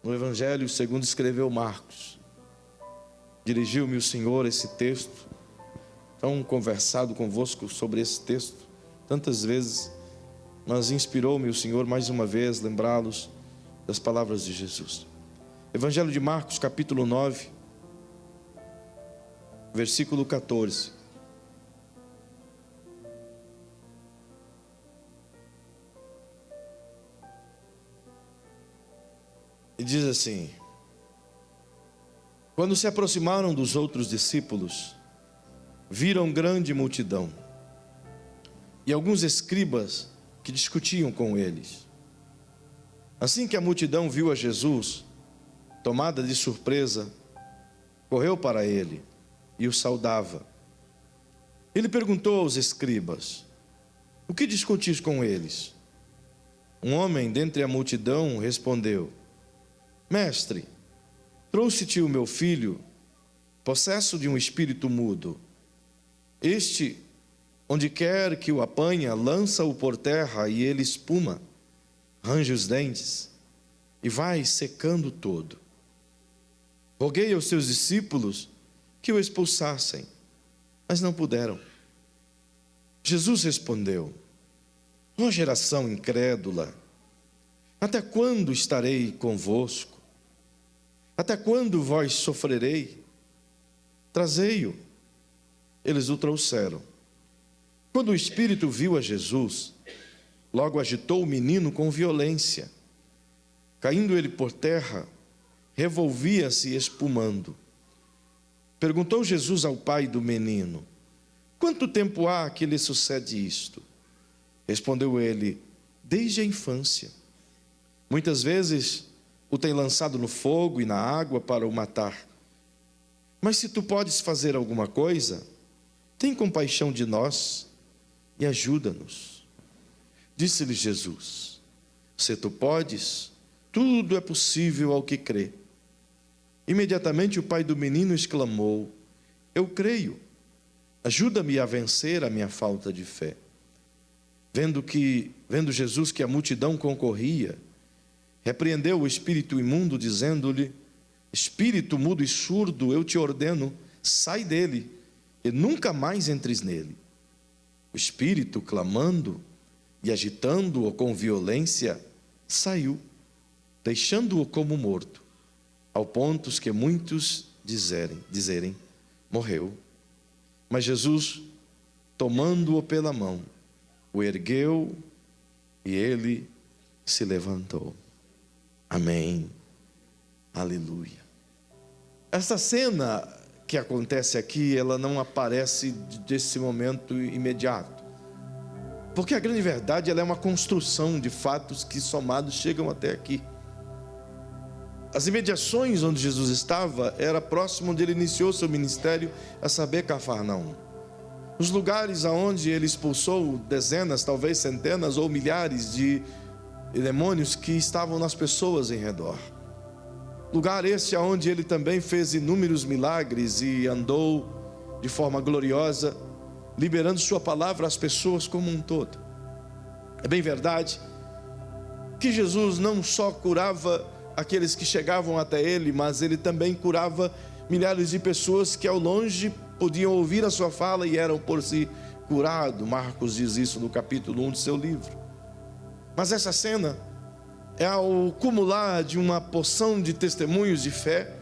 no Evangelho segundo escreveu Marcos. Dirigiu-me o Senhor esse texto, tão conversado convosco sobre esse texto tantas vezes, mas inspirou-me o Senhor mais uma vez lembrá-los das palavras de Jesus. Evangelho de Marcos, capítulo 9, versículo 14. E diz assim: quando se aproximaram dos outros discípulos, viram grande multidão e alguns escribas que discutiam com eles. Assim que a multidão viu a Jesus, tomada de surpresa, correu para ele e o saudava. Ele perguntou aos escribas: o que discutis com eles? Um homem dentre a multidão respondeu: Mestre, trouxe-te o meu filho, possesso de um espírito mudo. Este, onde quer que o apanha, lança-o por terra e ele espuma, range os dentes e vai secando todo. Roguei aos seus discípulos que o expulsassem, mas não puderam. Jesus respondeu: ó geração incrédula, até quando estarei convosco? Até quando vós sofrerei? Trazei-o. Eles o trouxeram. Quando o espírito viu a Jesus, logo agitou o menino com violência. Caindo ele por terra, revolvia-se espumando. Perguntou Jesus ao pai do menino: quanto tempo há que lhe sucede isto? Respondeu ele: desde a infância. Muitas vezes o tem lançado no fogo e na água para o matar. Mas se tu podes fazer alguma coisa, tem compaixão de nós e ajuda-nos. Disse-lhe Jesus: se tu podes, tudo é possível ao que crê. Imediatamente o pai do menino exclamou: eu creio, ajuda-me a vencer a minha falta de fé. Vendo Jesus que a multidão concorria, repreendeu o espírito imundo, dizendo-lhe: espírito mudo e surdo, eu te ordeno, sai dele e nunca mais entres nele. O espírito, clamando e agitando-o com violência, saiu, deixando-o como morto, ao ponto que muitos dizerem: morreu. Mas Jesus, tomando-o pela mão, o ergueu e ele se levantou. Amém. Aleluia. Essa cena que acontece aqui, ela não aparece desse momento imediato. Porque a grande verdade, ela é uma construção de fatos que somados chegam até aqui. As imediações onde Jesus estava, era próximo onde ele iniciou seu ministério, a saber, Cafarnaum. Os lugares aonde ele expulsou dezenas, talvez centenas ou milhares de demônios que estavam nas pessoas em redor. Lugar esse onde ele também fez inúmeros milagres e andou de forma gloriosa, liberando sua palavra às pessoas como um todo. É bem verdade que Jesus não só curava aqueles que chegavam até ele, mas ele também curava milhares de pessoas que ao longe podiam ouvir a sua fala e eram por si curados. Marcos diz isso no capítulo 1 de seu livro. Mas essa cena é ao cumular de uma porção de testemunhos de fé,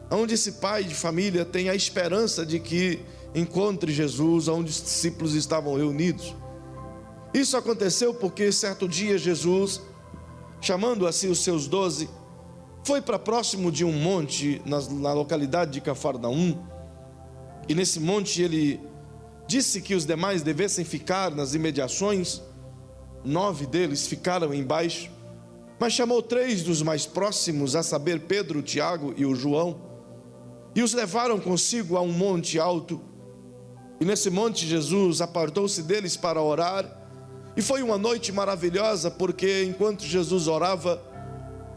onde esse pai de família tem a esperança de que encontre Jesus onde os discípulos estavam reunidos. Isso aconteceu porque certo dia Jesus, chamando assim os seus 12, foi para próximo de um monte na localidade de Cafarnaum, e nesse monte ele disse que os demais devessem ficar nas imediações. 9 deles ficaram embaixo, mas chamou 3 dos mais próximos, a saber, Pedro, Tiago e o João, e os levaram consigo a um monte alto. E nesse monte Jesus apartou-se deles para orar, e foi uma noite maravilhosa, porque enquanto Jesus orava,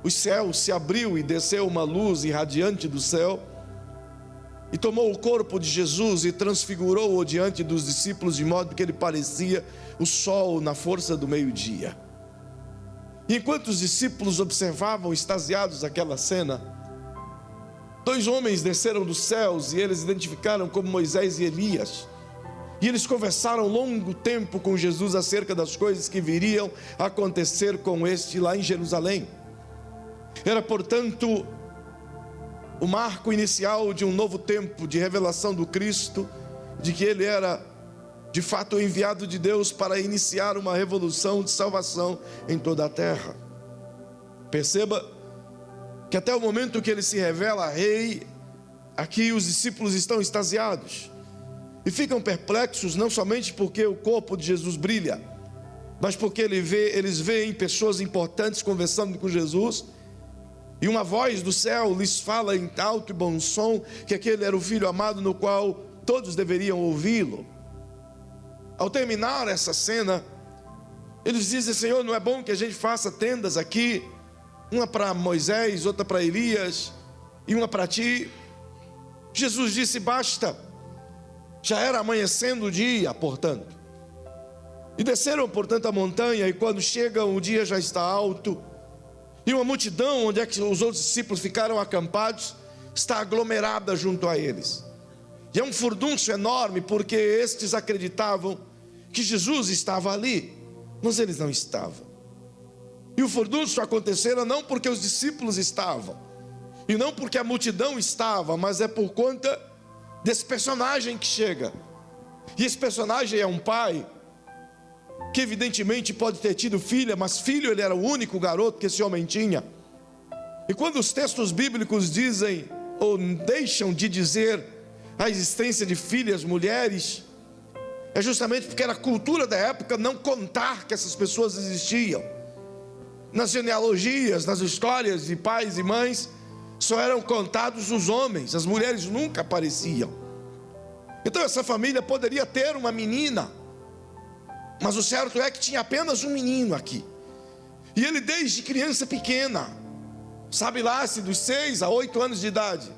o céu se abriu e desceu uma luz irradiante do céu, e tomou o corpo de Jesus e transfigurou-o diante dos discípulos, de modo que ele parecia o sol na força do meio-dia. E enquanto os discípulos observavam extasiados aquela cena, 2 homens desceram dos céus e eles identificaram como Moisés e Elias. E eles conversaram longo tempo com Jesus acerca das coisas que viriam a acontecer com este lá em Jerusalém. Era, portanto, o marco inicial de um novo tempo de revelação do Cristo, de que ele era de fato o enviado de Deus para iniciar uma revolução de salvação em toda a terra. Perceba que até o momento que ele se revela rei, aqui os discípulos estão extasiados e ficam perplexos, não somente porque o corpo de Jesus brilha, mas porque eles veem pessoas importantes conversando com Jesus, e uma voz do céu lhes fala em alto e bom som que aquele era o Filho amado no qual todos deveriam ouvi-lo. Ao terminar essa cena, eles dizem: Senhor, não é bom que a gente faça tendas aqui, uma para Moisés, outra para Elias e uma para ti? Jesus disse: basta. Já era amanhecendo o dia, portanto. E desceram, portanto, a montanha, e quando chegam, o dia já está alto, e uma multidão, onde é que os outros discípulos ficaram acampados, está aglomerada junto a eles. E é um furdúncio enorme, porque estes acreditavam que Jesus estava ali, mas eles não estavam. E o furdúncio acontecera não porque os discípulos estavam, e não porque a multidão estava, mas é por conta desse personagem que chega. E esse personagem é um pai que evidentemente pode ter tido filha, mas filho ele era o único garoto que esse homem tinha. E quando os textos bíblicos dizem ou deixam de dizer a existência de filhas, mulheres, é justamente porque era a cultura da época não contar que essas pessoas existiam. Nas genealogias, nas histórias de pais e mães, só eram contados os homens, as mulheres nunca apareciam. Então essa família poderia ter uma menina, mas o certo é que tinha apenas um menino aqui. E ele desde criança pequena, sabe lá se dos 6 a 8 anos de idade,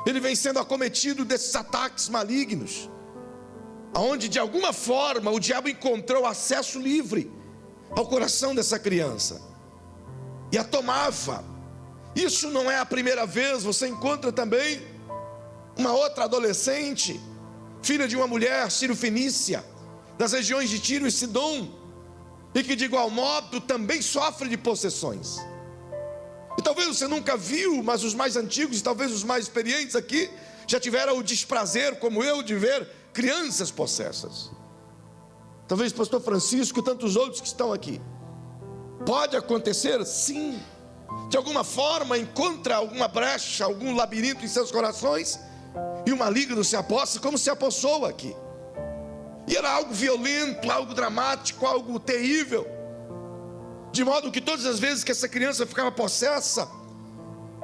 ele vem sendo acometido desses ataques malignos, aonde de alguma forma o diabo encontrou acesso livre ao coração dessa criança e a tomava. Isso não é a primeira vez. Você encontra também uma outra adolescente, filha de uma mulher sírio-fenícia, das regiões de Tiro e Sidom, e que de igual modo também sofre de possessões. E talvez você nunca viu, mas os mais antigos e talvez os mais experientes aqui já tiveram o desprazer, como eu, de ver crianças possessas. Talvez o pastor Francisco e tantos outros que estão aqui. Pode acontecer? Sim. De alguma forma encontra alguma brecha, algum labirinto em seus corações, e o maligno se apossa, como se apossou aqui. E era algo violento, algo dramático, algo terrível, de modo que todas as vezes que essa criança ficava possessa,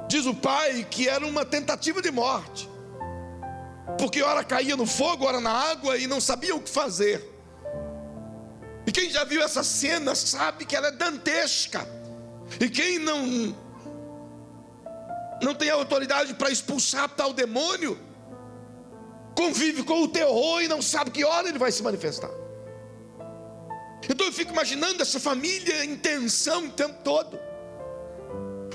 diz o pai que era uma tentativa de morte, porque ora caía no fogo, ora na água, e não sabia o que fazer. E quem já viu essa cena sabe que ela é dantesca. E quem não tem autoridade para expulsar tal demônio, convive com o terror e não sabe que hora ele vai se manifestar. Então eu fico imaginando essa família em tensão o tempo todo.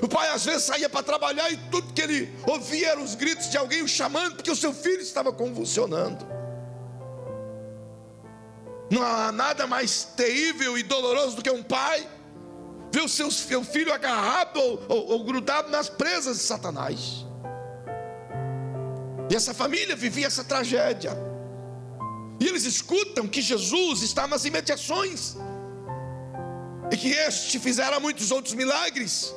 O pai às vezes saía para trabalhar e tudo que ele ouvia eram os gritos de alguém o chamando, porque o seu filho estava convulsionando. Não há nada mais terrível e doloroso do que um pai ver o seu filho agarrado ou grudado nas presas de Satanás. E essa família vivia essa tragédia. E eles escutam que Jesus está nas imediações, e que este fizera muitos outros milagres,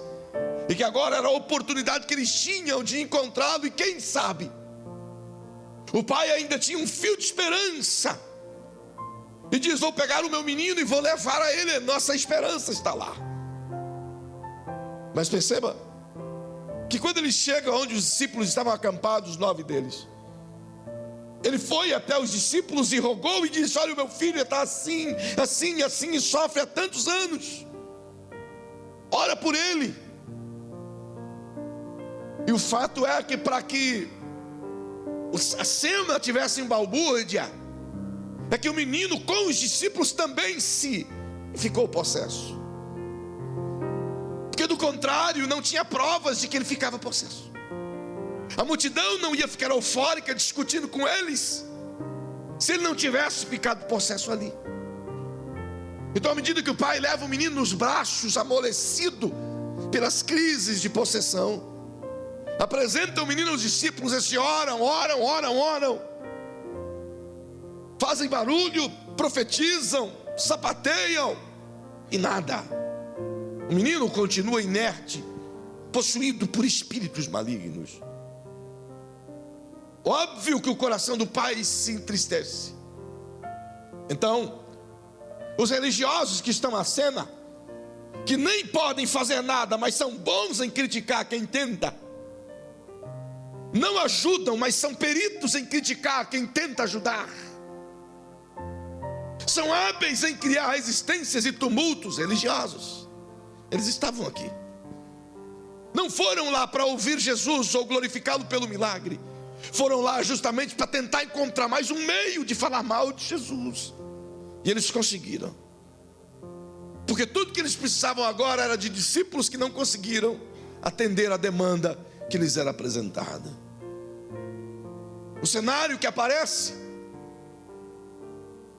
e que agora era a oportunidade que eles tinham de encontrá-lo. E quem sabe, o pai ainda tinha um fio de esperança, e diz: vou pegar o meu menino e vou levar a ele, nossa esperança está lá. Mas perceba que quando ele chega onde os discípulos estavam acampados, 9 deles, ele foi até os discípulos e rogou e disse: olha, o meu filho está assim, assim, assim, e sofre há tantos anos, ora por ele. E o fato é que para que a cena tivesse em balbúrdia, é que o menino com os discípulos também ficou possesso. contrário, não tinha provas de que ele ficava possesso. A multidão não ia ficar eufórica discutindo com eles se ele não tivesse ficado possesso ali. Então, à medida que o pai leva o menino nos braços, amolecido pelas crises de possessão, apresenta o menino aos discípulos, eles oram, fazem barulho, profetizam, sapateiam e nada. O menino continua inerte, possuído por espíritos malignos. Óbvio que o coração do pai se entristece. Então, os religiosos que estão à cena, que nem podem fazer nada, mas são bons em criticar quem tenta, não ajudam, mas são peritos em criticar quem tenta ajudar. São hábeis em criar resistências e tumultos religiosos. Eles estavam aqui. Não foram lá para ouvir Jesus ou glorificá-lo pelo milagre. Foram lá justamente para tentar encontrar mais um meio de falar mal de Jesus. E eles conseguiram. Porque tudo que eles precisavam agora era de discípulos que não conseguiram atender a demanda que lhes era apresentada. O cenário que aparece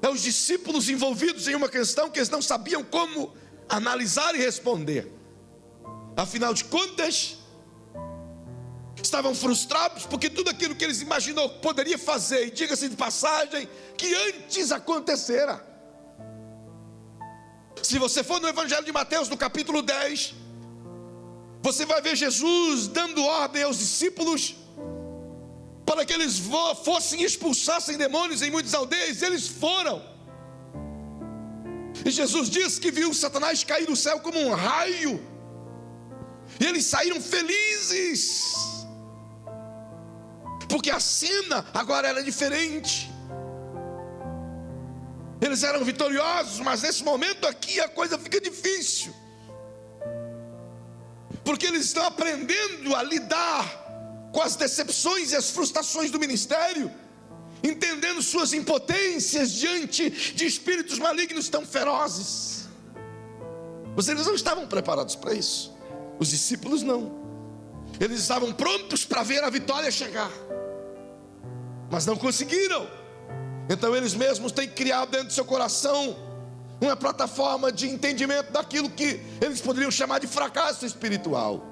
é os discípulos envolvidos em uma questão que eles não sabiam como analisar e responder. Afinal de contas, estavam frustrados porque tudo aquilo que eles imaginou que poderia fazer, e diga-se de passagem, que antes acontecera. Se você for no Evangelho de Mateus, no capítulo 10, você vai ver Jesus dando ordem aos discípulos para que eles fossem e expulsassem demônios em muitas aldeias. Eles foram. E Jesus disse que viu Satanás cair do céu como um raio. E eles saíram felizes, porque a cena agora era diferente. Eles eram vitoriosos, mas nesse momento aqui a coisa fica difícil, porque eles estão aprendendo a lidar com as decepções e as frustrações do ministério, entendendo suas impotências diante de espíritos malignos tão ferozes. Mas eles não estavam preparados para isso. Os discípulos não. Eles estavam prontos para ver a vitória chegar, mas não conseguiram. Então eles mesmos têm criado dentro do seu coração uma plataforma de entendimento daquilo que eles poderiam chamar de fracasso espiritual.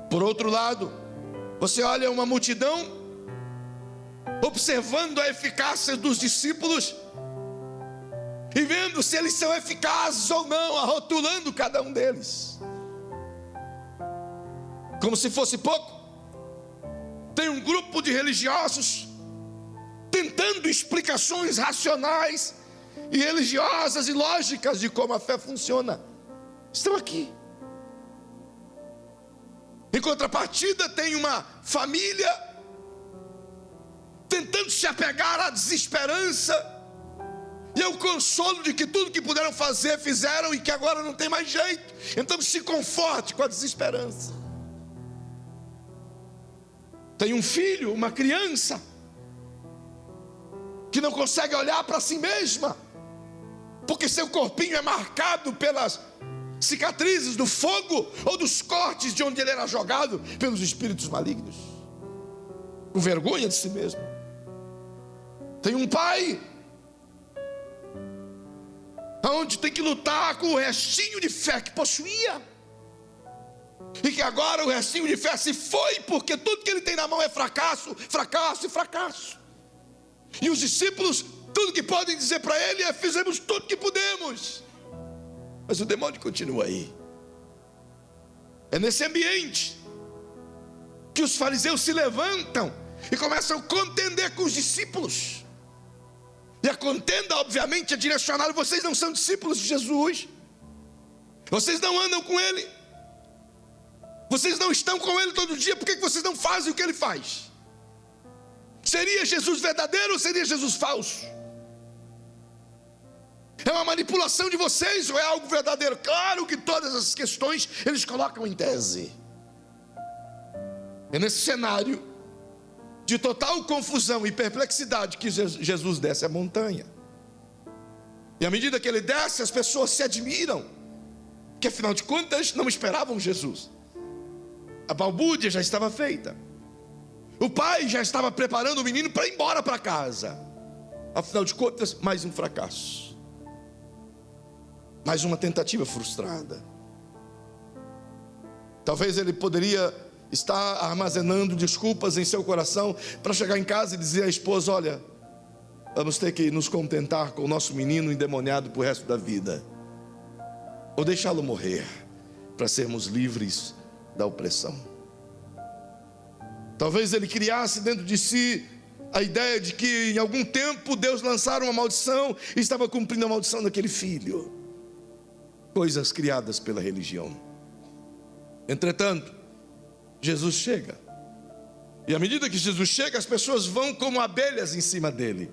Por outro lado, você olha uma multidão observando a eficácia dos discípulos e vendo se eles são eficazes ou não, arrotulando cada um deles. Como se fosse pouco, tem um grupo de religiosos tentando explicações racionais e religiosas e lógicas de como a fé funciona. Estão aqui. Em contrapartida, tem uma família tentando se apegar à desesperança e ao consolo de que tudo que puderam fazer, fizeram e que agora não tem mais jeito. Então se conforte com a desesperança. Tem um filho, uma criança, que não consegue olhar para si mesma, porque seu corpinho é marcado pelas cicatrizes do fogo ou dos cortes de onde ele era jogado pelos espíritos malignos, com vergonha de si mesmo. Tem um pai onde tem que lutar com o restinho de fé que possuía, e que agora o restinho de fé se foi, porque tudo que ele tem na mão é fracasso, fracasso e fracasso. E os discípulos, tudo que podem dizer para ele é: fizemos tudo que pudemos. Mas o demônio continua aí. É nesse ambiente que os fariseus se levantam e começam a contender com os discípulos. E a contenda, obviamente, é direcionada: vocês não são discípulos de Jesus, vocês não andam com ele, vocês não estão com ele todo dia, por que vocês não fazem o que ele faz? Seria Jesus verdadeiro ou seria Jesus falso? É uma manipulação de vocês ou é algo verdadeiro? Claro que todas essas questões eles colocam em tese. É nesse cenário de total confusão e perplexidade que Jesus desce a montanha. E à medida que ele desce, as pessoas se admiram que afinal de contas não esperavam Jesus. A balbúrdia já estava feita. O pai já estava preparando o menino para ir embora para casa. Afinal de contas, mais um fracasso. Mais uma tentativa frustrada. Talvez ele poderia estar armazenando desculpas em seu coração para chegar em casa e dizer à esposa: olha, vamos ter que nos contentar com o nosso menino endemoniado para o resto da vida, ou deixá-lo morrer para sermos livres da opressão. Talvez ele criasse dentro de si a ideia de que em algum tempo Deus lançara uma maldição e estava cumprindo a maldição daquele filho. Coisas criadas pela religião. Entretanto, Jesus chega. E à medida que Jesus chega, as pessoas vão como abelhas em cima dele.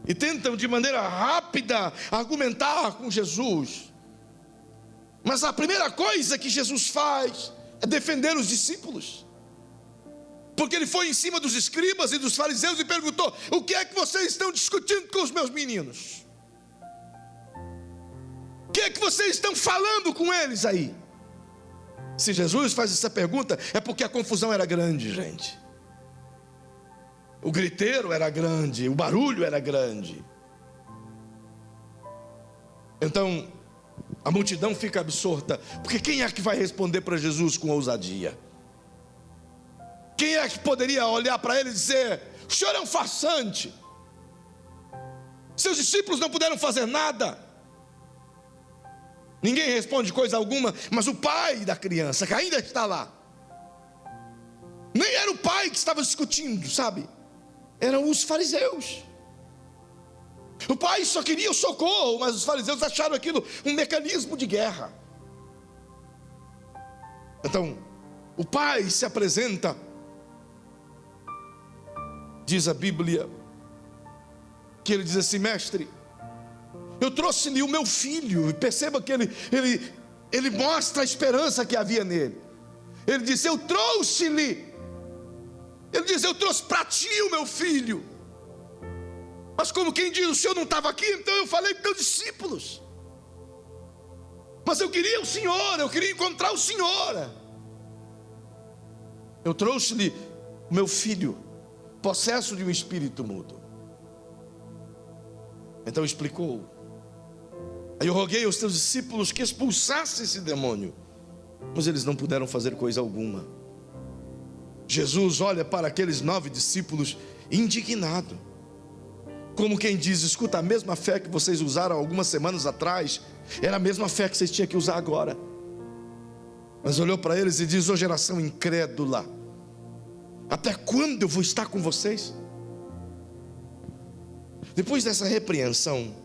E tentam de maneira rápida argumentar com Jesus. Mas a primeira coisa que Jesus faz é defender os discípulos. Porque ele foi em cima dos escribas e dos fariseus e perguntou: o que é que vocês estão discutindo com os meus meninos? O que é que vocês estão falando com eles aí? Se Jesus faz essa pergunta, é porque a confusão era grande, gente. O griteiro era grande, o barulho era grande. Então, a multidão fica absorta, porque quem é que vai responder para Jesus com ousadia? Quem é que poderia olhar para ele e dizer: o senhor é um farsante, seus discípulos não puderam fazer nada? Ninguém responde coisa alguma, mas o pai da criança, que ainda está lá, nem era o pai que estava discutindo, sabe? Eram os fariseus. O pai só queria o socorro, mas os fariseus acharam aquilo um mecanismo de guerra. Então, o pai se apresenta. Diz a Bíblia que ele diz assim: mestre, eu trouxe-lhe o meu filho. E perceba que ele mostra a esperança que havia nele. Ele diz: eu trouxe-lhe. Ele diz: eu trouxe para ti o meu filho. Mas como quem diz: o senhor não estava aqui, então eu falei com teus discípulos. Mas eu queria o senhor, eu queria encontrar o senhor. Eu trouxe-lhe o meu filho, possesso de um espírito mudo. Então explicou: aí eu roguei aos teus discípulos que expulsassem esse demônio, mas eles não puderam fazer coisa alguma. Jesus olha para aqueles 9 discípulos indignado, como quem diz: escuta, a mesma fé que vocês usaram algumas semanas atrás era a mesma fé que vocês tinham que usar agora. Mas olhou para eles e diz: ô geração incrédula, até quando eu vou estar com vocês? Depois dessa repreensão,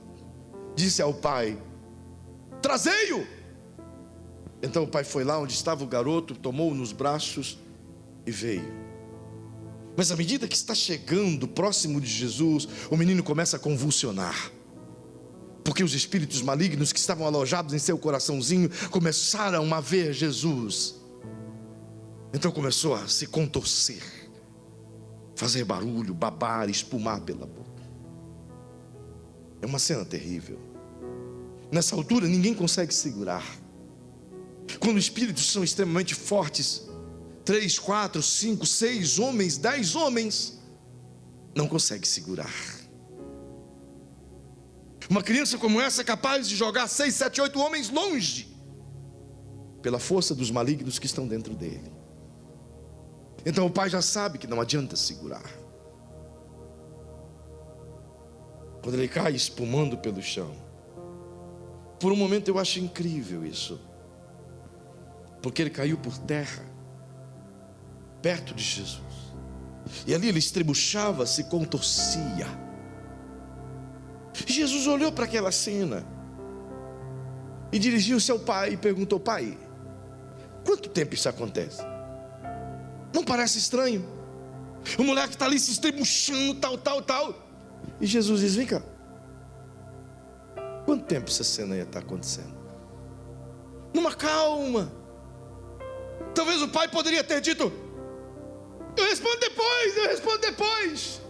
disse ao pai: trazei-o. Então o pai foi lá onde estava o garoto, tomou-o nos braços e veio. Mas à medida que está chegando próximo de Jesus, o menino começa a convulsionar, porque os espíritos malignos que estavam alojados em seu coraçãozinho começaram a ver Jesus. Então começou a se contorcer, fazer barulho, babar, espumar pela boca. É uma cena terrível. Nessa altura ninguém consegue segurar. Quando os espíritos são extremamente fortes, 3, 4, 5, 6 homens, 10 homens, não consegue segurar. Uma criança como essa é capaz de jogar 6, 7, 8 homens longe, pela força dos malignos que estão dentro dele. Então o pai já sabe que não adianta segurar. Quando ele cai espumando pelo chão, por um momento eu acho incrível isso, porque ele caiu por terra, perto de Jesus, e ali ele estrebuchava, se contorcia. E Jesus olhou para aquela cena e dirigiu-se ao pai e perguntou: pai, quanto tempo isso acontece? Não parece estranho? O moleque está ali se estrebuchando, tal. E Jesus diz: vem cá, quanto tempo essa cena ia estar acontecendo? Numa calma. Talvez o pai poderia ter dito: eu respondo depois.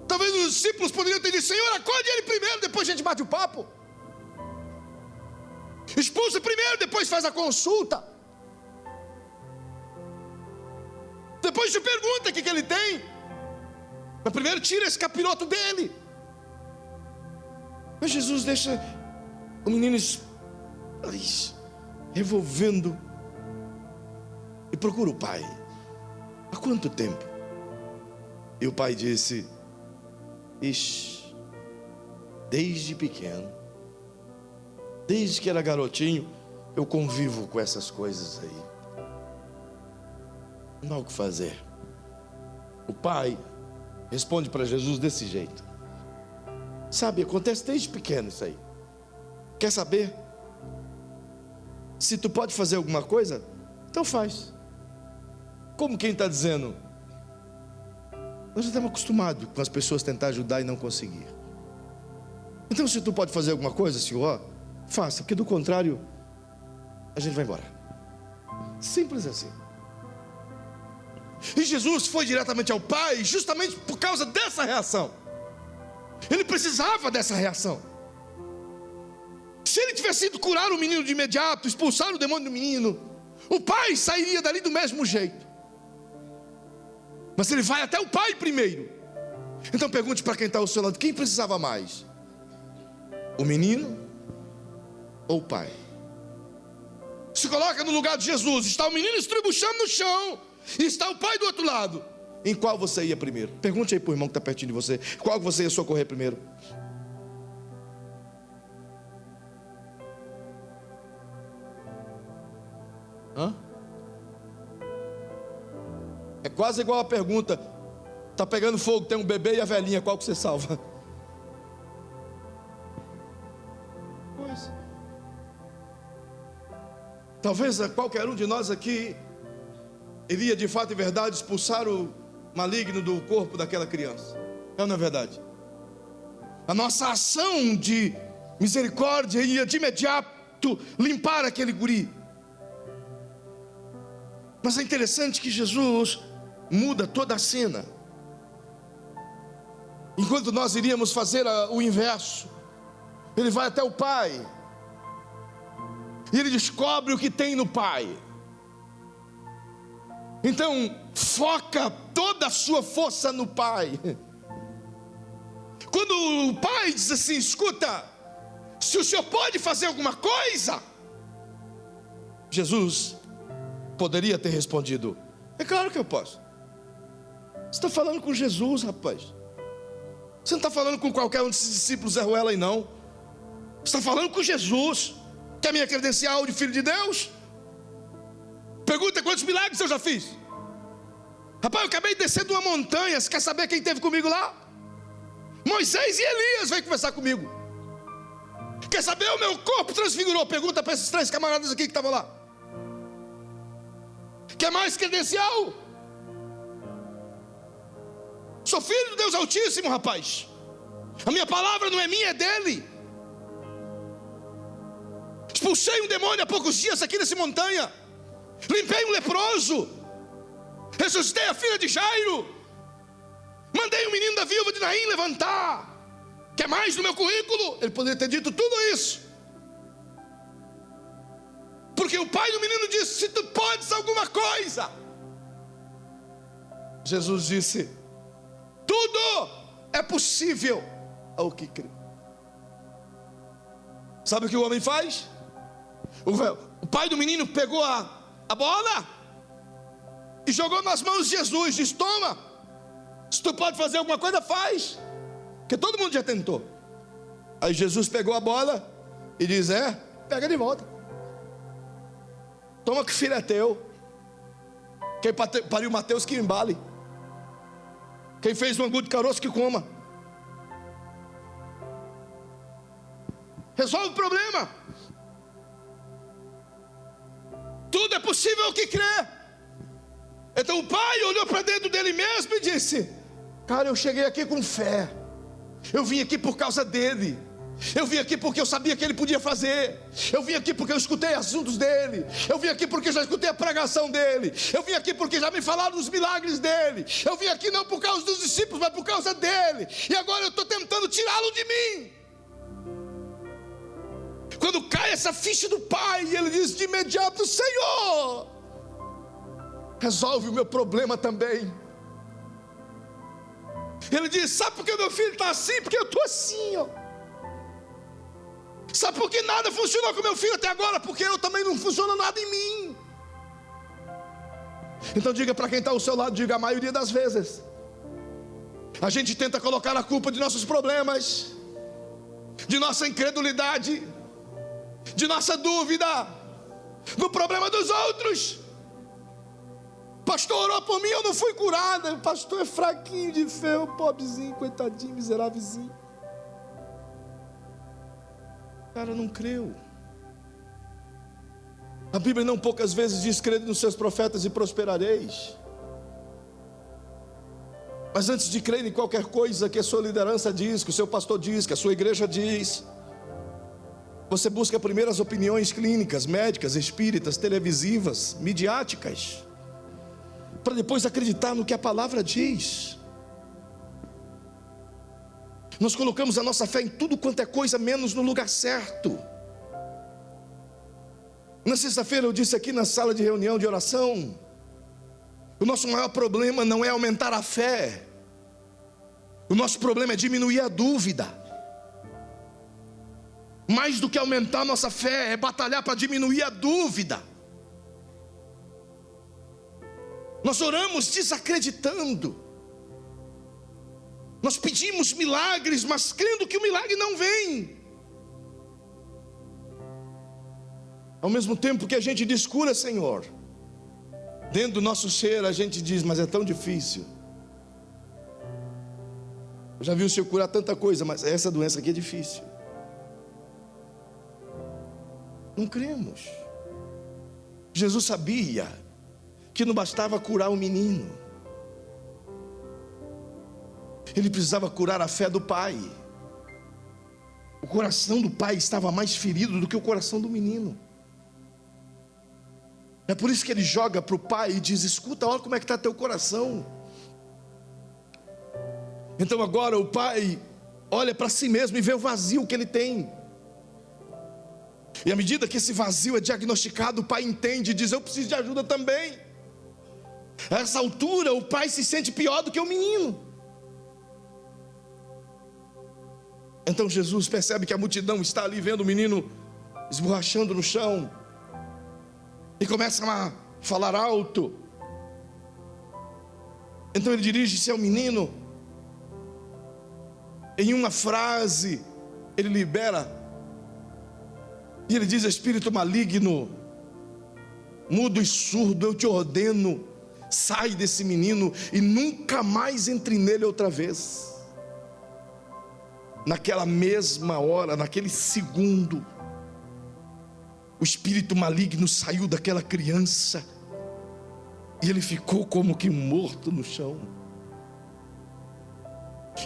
Talvez os discípulos poderiam ter dito: Senhor, acorde ele primeiro, depois a gente bate o papo. Expulsa primeiro, depois faz a consulta. Depois te pergunta o que ele tem. Mas primeiro tira esse capiroto dele. Mas Jesus deixa o menino revolvendo e procura o pai. Há quanto tempo? E o pai disse: desde pequeno, desde que era garotinho, eu convivo com essas coisas aí. Não há o que fazer. O pai responde para Jesus desse jeito: sabe, acontece desde pequeno isso aí. Quer saber? Se tu pode fazer alguma coisa, então faz. Como quem está dizendo: nós já estamos acostumados com as pessoas tentar ajudar e não conseguir. Então, se tu pode fazer alguma coisa, Senhor, faça, porque do contrário, a gente vai embora. Simples assim. E Jesus foi diretamente ao Pai justamente por causa dessa reação. Ele precisava dessa reação. Se ele tivesse ido curar o menino de imediato, expulsar o demônio do menino, o pai sairia dali do mesmo jeito. Mas ele vai até o pai primeiro. Então pergunte para quem está ao seu lado: quem precisava mais? O menino ou o pai? Se coloca no lugar de Jesus. Está o menino estribuchando no chão e está o pai do outro lado. Em qual você ia primeiro? Pergunte aí para o irmão que está pertinho de você: qual você ia socorrer primeiro? Hã? É quase igual a pergunta: está pegando fogo, tem um bebê e a velhinha, qual que você salva? Pois. Talvez qualquer um de nós aqui iria de fato e verdade expulsar o maligno do corpo daquela criança. É ou não é verdade? A nossa ação de misericórdia ia de imediato limpar aquele guri. Mas é interessante que Jesus muda toda a cena. Enquanto nós iríamos fazer o inverso, ele vai até o pai e ele descobre o que tem no pai. Então foca toda a sua força no pai. Quando o pai diz assim: escuta, se o senhor pode fazer alguma coisa, Jesus poderia ter respondido: é claro que eu posso. Você está falando com Jesus, rapaz. Você não está falando com qualquer um desses discípulos Zé Ruela aí não. Você está falando com Jesus, que é a minha credencial de filho de Deus. Pergunta quantos milagres eu já fiz. Rapaz, eu acabei de descer de uma montanha. Você quer saber quem esteve comigo lá? Moisés e Elias veio conversar comigo. Quer saber? O meu corpo transfigurou. Pergunta para esses 3 camaradas aqui que estavam lá. Quer mais credencial? Sou filho de Deus Altíssimo, rapaz. A minha palavra não é minha, é dele. Expulsei um demônio há poucos dias aqui nessa montanha. Limpei um leproso. Ressuscitei a filha de Jairo. Mandei o menino da viúva de Naim levantar. Quer mais no meu currículo? Ele poderia ter dito tudo isso. Porque o pai do menino disse: se tu podes alguma coisa. Jesus disse: tudo é possível ao que crê. Sabe o que o homem faz? O pai do menino pegou a bola e jogou nas mãos de Jesus. Diz: toma, se tu pode fazer alguma coisa, faz, porque todo mundo já tentou. Aí Jesus pegou a bola e diz: pega de volta. Toma, que filho é teu. Quem pariu Mateus que embale. Quem fez um angu de caroço que coma. Resolve o problema. Tudo é possível ao que crê. Então o pai olhou para dentro dele mesmo e disse: cara, eu cheguei aqui com fé. Eu vim aqui por causa dele. Eu vim aqui porque eu sabia que ele podia fazer. Eu vim aqui porque eu escutei assuntos dele. Eu vim aqui porque eu já escutei a pregação dele. Eu vim aqui porque já me falaram dos milagres dele. Eu vim aqui não por causa dos discípulos, mas por causa dele. E agora eu estou tentando tirá-lo de mim. Quando cai essa ficha do pai, ele diz de imediato: Senhor, resolve o meu problema também. Ele diz: sabe por que meu filho está assim? Porque eu estou assim, ó. Sabe por que nada funcionou com meu filho até agora? Porque eu também não funciona nada em mim. Então diga para quem está ao seu lado, diga: a maioria das vezes a gente tenta colocar a culpa de nossos problemas, de nossa incredulidade, de nossa dúvida, no problema dos outros. Pastor orou por mim, eu não fui curada. O pastor é fraquinho de fé, pobrezinho, coitadinho, miserávelzinho. O cara não creu. A Bíblia não poucas vezes diz: crede nos seus profetas e prosperareis. Mas antes de crer em qualquer coisa que a sua liderança diz, que o seu pastor diz, que a sua igreja diz, você busca primeiro as opiniões clínicas, médicas, espíritas, televisivas, midiáticas, para depois acreditar no que a palavra diz. Nós colocamos a nossa fé em tudo quanto é coisa, menos no lugar certo. Na sexta-feira eu disse aqui na sala de reunião de oração: o nosso maior problema não é aumentar a fé, o nosso problema é diminuir a dúvida. Mais do que aumentar a nossa fé, é batalhar para diminuir a dúvida. Nós oramos desacreditando, nós pedimos milagres, mas crendo que o milagre não vem. Ao mesmo tempo que a gente diz: cura, Senhor, dentro do nosso ser a gente diz: mas é tão difícil. Eu já vi o Senhor curar tanta coisa, mas essa doença aqui é difícil. Não cremos. Jesus sabia que não bastava curar o menino, ele precisava curar a fé do pai. O coração do pai estava mais ferido do que o coração do menino. É por isso que ele joga para o pai e diz: escuta, olha como é que está teu coração. Então agora o pai olha para si mesmo e vê o vazio que ele tem. E à medida que esse vazio é diagnosticado, o pai entende e diz: eu preciso de ajuda também. A essa altura o pai se sente pior do que o menino. Então Jesus percebe que a multidão está ali vendo o menino esborrachando no chão, e começa a falar alto. Então ele dirige-se ao menino. Em uma frase ele libera, e ele diz: espírito maligno, mudo e surdo, eu te ordeno, sai desse menino e nunca mais entre nele outra vez. Naquela mesma hora, naquele segundo, o espírito maligno saiu daquela criança e ele ficou como que morto no chão.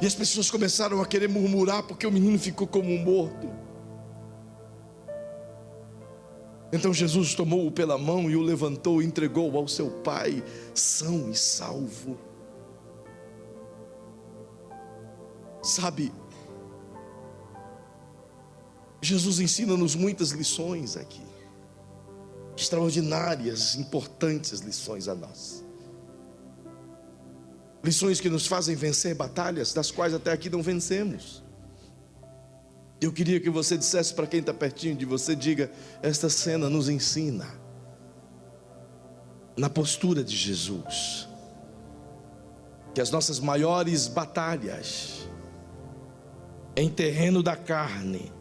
E as pessoas começaram a querer murmurar porque o menino ficou como morto. Então Jesus tomou-o pela mão e o levantou e entregou ao seu pai, são e salvo. Sabe, Jesus ensina-nos muitas lições aqui, extraordinárias, importantes lições a nós. Lições que nos fazem vencer batalhas das quais até aqui não vencemos. Eu queria que você dissesse para quem está pertinho de você, diga: esta cena nos ensina na postura de Jesus, que as nossas maiores batalhas em terreno da carne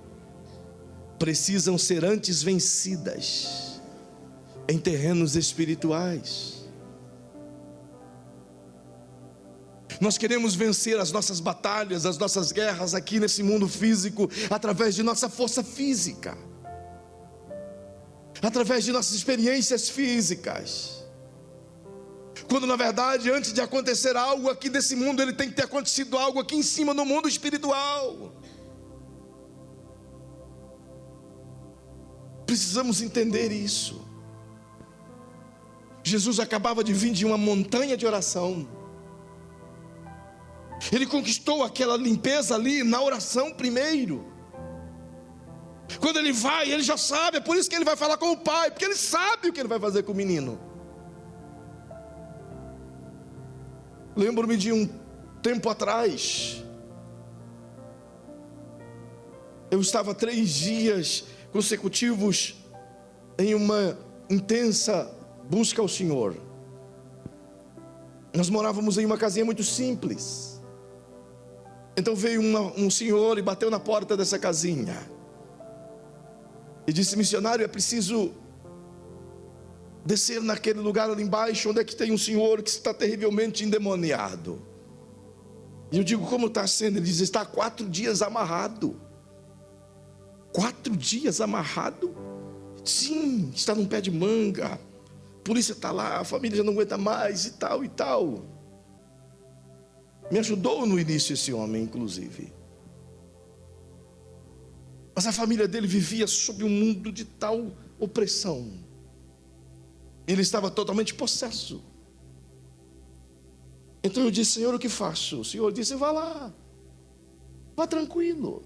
precisam ser antes vencidas em terrenos espirituais. Nós queremos vencer as nossas batalhas, as nossas guerras aqui nesse mundo físico através de nossa força física, através de nossas experiências físicas, quando na verdade, antes de acontecer algo aqui desse mundo, ele tem que ter acontecido algo aqui em cima no mundo espiritual. Precisamos entender isso. Jesus acabava de vir de uma montanha de oração. Ele conquistou aquela limpeza ali na oração primeiro. Quando ele vai, ele já sabe. É por isso que ele vai falar com o pai, porque ele sabe o que ele vai fazer com o menino. Lembro-me de um tempo atrás, eu estava 3 dias consecutivos em uma intensa busca ao Senhor. Nós morávamos em uma casinha muito simples. Então veio um senhor e bateu na porta dessa casinha e disse: missionário, é preciso descer naquele lugar ali embaixo, onde é que tem um senhor que está terrivelmente endemoniado. E eu digo: como está sendo? Ele diz: está há 4 dias amarrado. 4 dias amarrado? Sim, está num pé de manga. A polícia está lá, a família já não aguenta mais e tal e tal. Me ajudou no início esse homem, inclusive. Mas a família dele vivia sob um mundo de tal opressão. Ele estava totalmente possesso. Então eu disse: Senhor, o que faço? O Senhor disse: vá lá, vá tranquilo.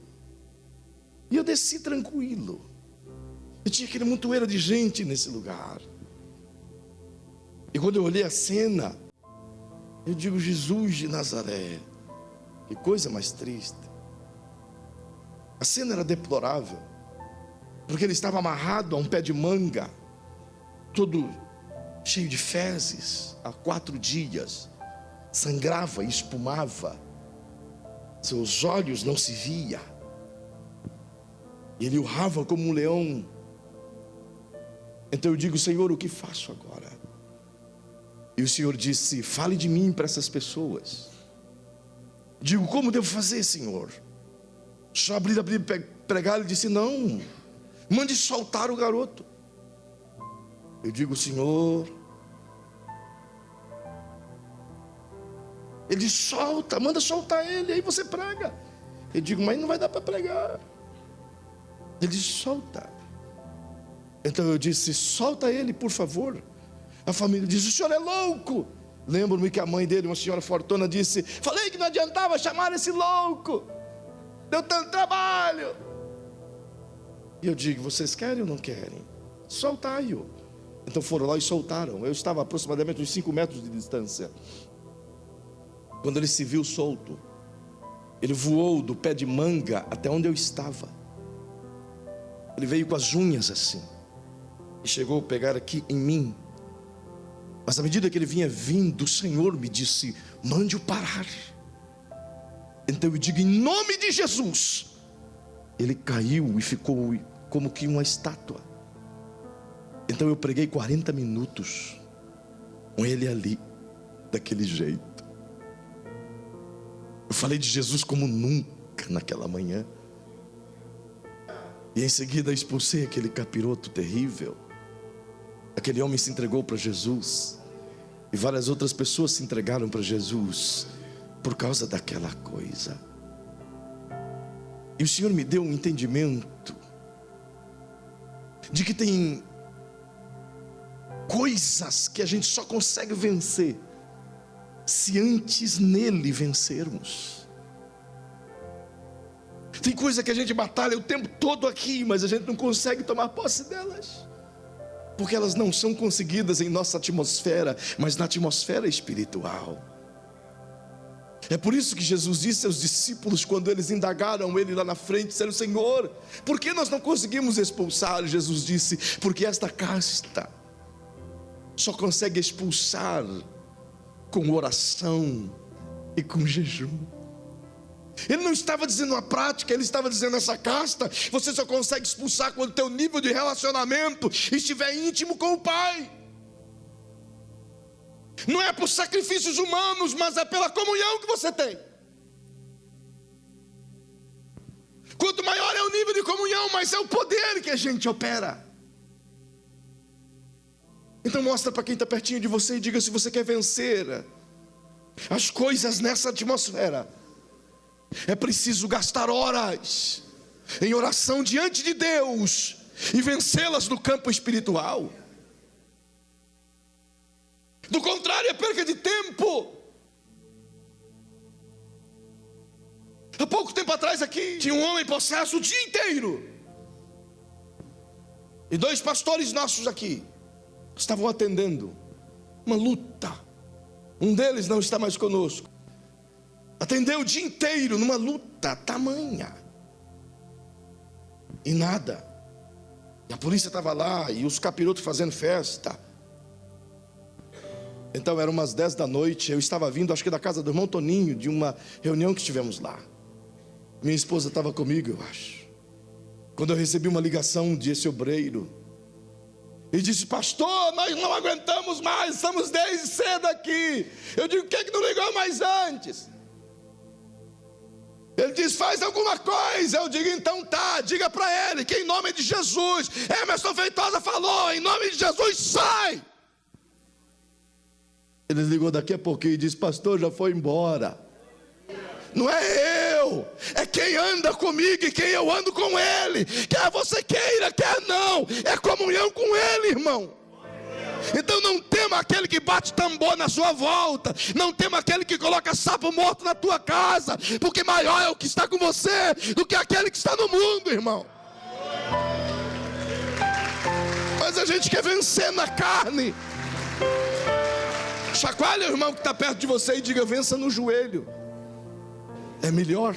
E eu desci tranquilo. E tinha aquele montoeiro de gente nesse lugar. E quando eu olhei a cena, eu digo: Jesus de Nazaré, que coisa mais triste. A cena era deplorável, porque ele estava amarrado a um pé de manga, todo cheio de fezes, há 4 dias, sangrava e espumava, seus olhos não se via, ele urrava como um leão. Então eu digo: Senhor, o que faço agora? E o Senhor disse: fale de mim para essas pessoas. Digo: como devo fazer, Senhor? Só abrir, pregar. Ele disse: não, mande soltar o garoto. Eu digo: Senhor. Ele diz: solta, manda soltar ele, aí você prega. Eu digo: mas não vai dar para pregar. Ele diz: solta. Então eu disse: solta ele, por favor. A família diz: o senhor é louco. Lembro-me que a mãe dele, uma senhora fortuna, disse: falei que não adiantava chamar esse louco, deu tanto trabalho. E eu digo: vocês querem ou não querem? Soltai-o. Então foram lá e soltaram. Eu estava aproximadamente uns 5 metros de distância. Quando ele se viu solto, ele voou do pé de manga até onde eu estava. Ele veio com as unhas assim e chegou a pegar aqui em mim. Mas à medida que ele vinha vindo, o Senhor me disse: mande-o parar. Então eu digo: em nome de Jesus. Ele caiu e ficou como que uma estátua. Então eu preguei 40 minutos com ele ali, daquele jeito. Eu falei de Jesus como nunca naquela manhã. E em seguida expulsei aquele capiroto terrível. Aquele homem se entregou para Jesus. E várias outras pessoas se entregaram para Jesus por causa daquela coisa. E o Senhor me deu um entendimento de que tem coisas que a gente só consegue vencer se antes nele vencermos. Tem coisa que a gente batalha o tempo todo aqui, mas a gente não consegue tomar posse delas, porque elas não são conseguidas em nossa atmosfera, mas na atmosfera espiritual. É por isso que Jesus disse aos discípulos, quando eles indagaram ele lá na frente, disseram: Senhor, por que nós não conseguimos expulsar? Jesus disse: porque esta casta só consegue expulsar com oração e com jejum. Ele não estava dizendo uma prática, ele estava dizendo: essa casta você só consegue expulsar quando o teu nível de relacionamento estiver íntimo com o Pai. Não é por sacrifícios humanos, mas é pela comunhão que você tem. Quanto maior é o nível de comunhão, mais é o poder que a gente opera. Então mostra para quem está pertinho de você e diga: se você quer vencer as coisas nessa atmosfera, é preciso gastar horas em oração diante de Deus e vencê-las no campo espiritual. Do contrário, é perca de tempo. Há pouco tempo atrás aqui tinha um homem possesso o dia inteiro. E 2 pastores nossos aqui estavam atendendo uma luta. Um deles não está mais conosco. Atendeu o dia inteiro numa luta tamanha. E nada. E a polícia estava lá, e os capirotos fazendo festa. Então eram umas 10 da noite, eu estava vindo, acho que da casa do irmão Toninho, de uma reunião que tivemos lá. Minha esposa estava comigo, eu acho. Quando eu recebi uma ligação desse obreiro, e disse: pastor, nós não aguentamos mais, estamos desde cedo aqui. Eu digo: por que não ligou mais antes? Ele diz: faz alguma coisa. Eu digo: então tá, diga para ele que em nome de Jesus, Emerson Feitosa falou, em nome de Jesus, sai. Ele ligou daqui a pouquinho e disse: pastor, já foi embora. Não é eu, é quem anda comigo e quem eu ando com ele. Quer você queira, quer não, é comunhão com ele, irmão. Então não tema aquele que bate tambor na sua volta, não tema aquele que coloca sapo morto na tua casa, porque maior é o que está com você do que aquele que está no mundo, irmão. Mas a gente quer vencer na carne. Chacoalha o irmão que está perto de você e diga: vença no joelho. É melhor.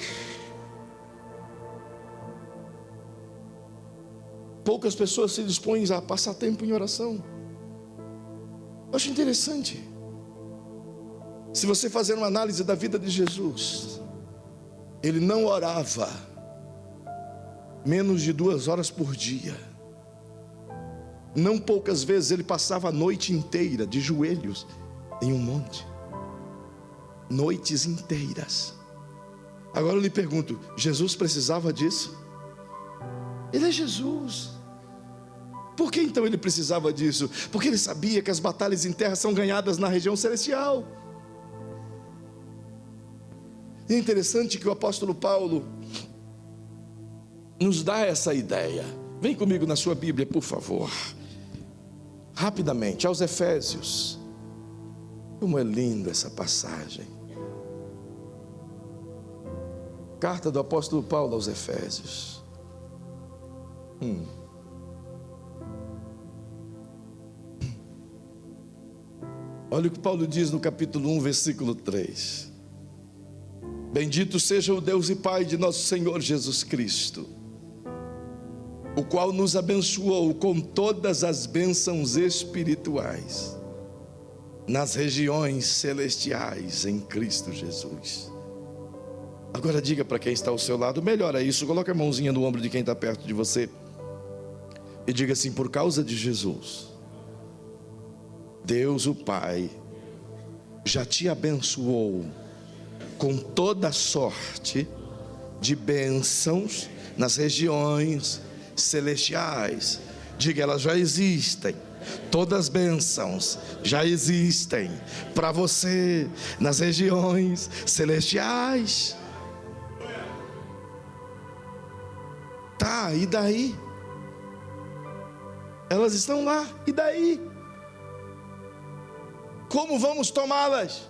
Poucas pessoas se dispõem a passar tempo em oração. Eu acho interessante. Se você fazer uma análise da vida de Jesus, ele não orava menos de 2 horas por dia. Não poucas vezes ele passava a noite inteira de joelhos em um monte. Noites inteiras. Agora eu lhe pergunto: Jesus precisava disso? Ele é Jesus. Por que então ele precisava disso? Porque ele sabia que as batalhas em terra são ganhadas na região celestial. E é interessante que o apóstolo Paulo nos dá essa ideia. Vem comigo na sua Bíblia, por favor. Rapidamente, aos Efésios. Como é linda essa passagem. Carta do apóstolo Paulo aos Efésios. Olha o que Paulo diz no capítulo 1, versículo 3. Bendito seja o Deus e Pai de nosso Senhor Jesus Cristo, o qual nos abençoou com todas as bênçãos espirituais nas regiões celestiais em Cristo Jesus. Agora diga para quem está ao seu lado: melhor é isso, coloque a mãozinha no ombro de quem está perto de você e diga assim: por causa de Jesus, Deus o Pai já te abençoou com toda sorte de bênçãos nas regiões celestiais. Diga: elas já existem. Todas as bênçãos já existem para você nas regiões celestiais. Tá, e daí? Elas estão lá, e daí? Como vamos tomá-las?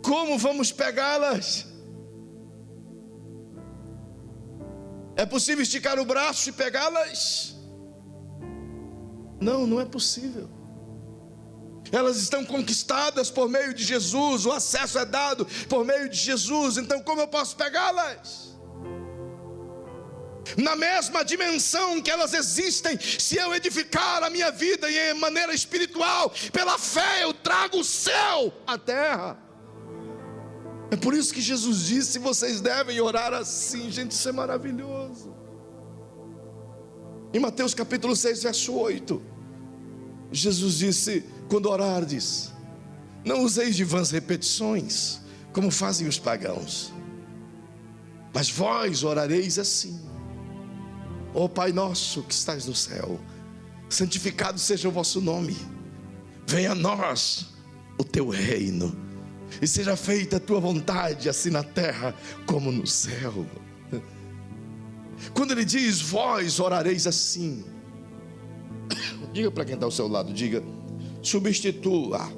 Como vamos pegá-las? É possível esticar o braço e pegá-las? Não, não é possível. Elas estão conquistadas por meio de Jesus, o acesso é dado por meio de Jesus. Então como eu posso pegá-las? Na mesma dimensão que elas existem, se eu edificar a minha vida em maneira espiritual, pela fé eu trago o céu à terra. É por isso que Jesus disse: vocês devem orar assim. Gente, isso é maravilhoso. Em Mateus capítulo 6, verso 8, Jesus disse: quando orardes, não useis de vãs repetições, como fazem os pagãos, mas vós orareis assim: ó Pai nosso que estás no céu, santificado seja o vosso nome, venha a nós o teu reino, e seja feita a tua vontade, assim na terra como no céu. Quando ele diz: vós orareis assim, diga para quem está ao seu lado, diga: substitua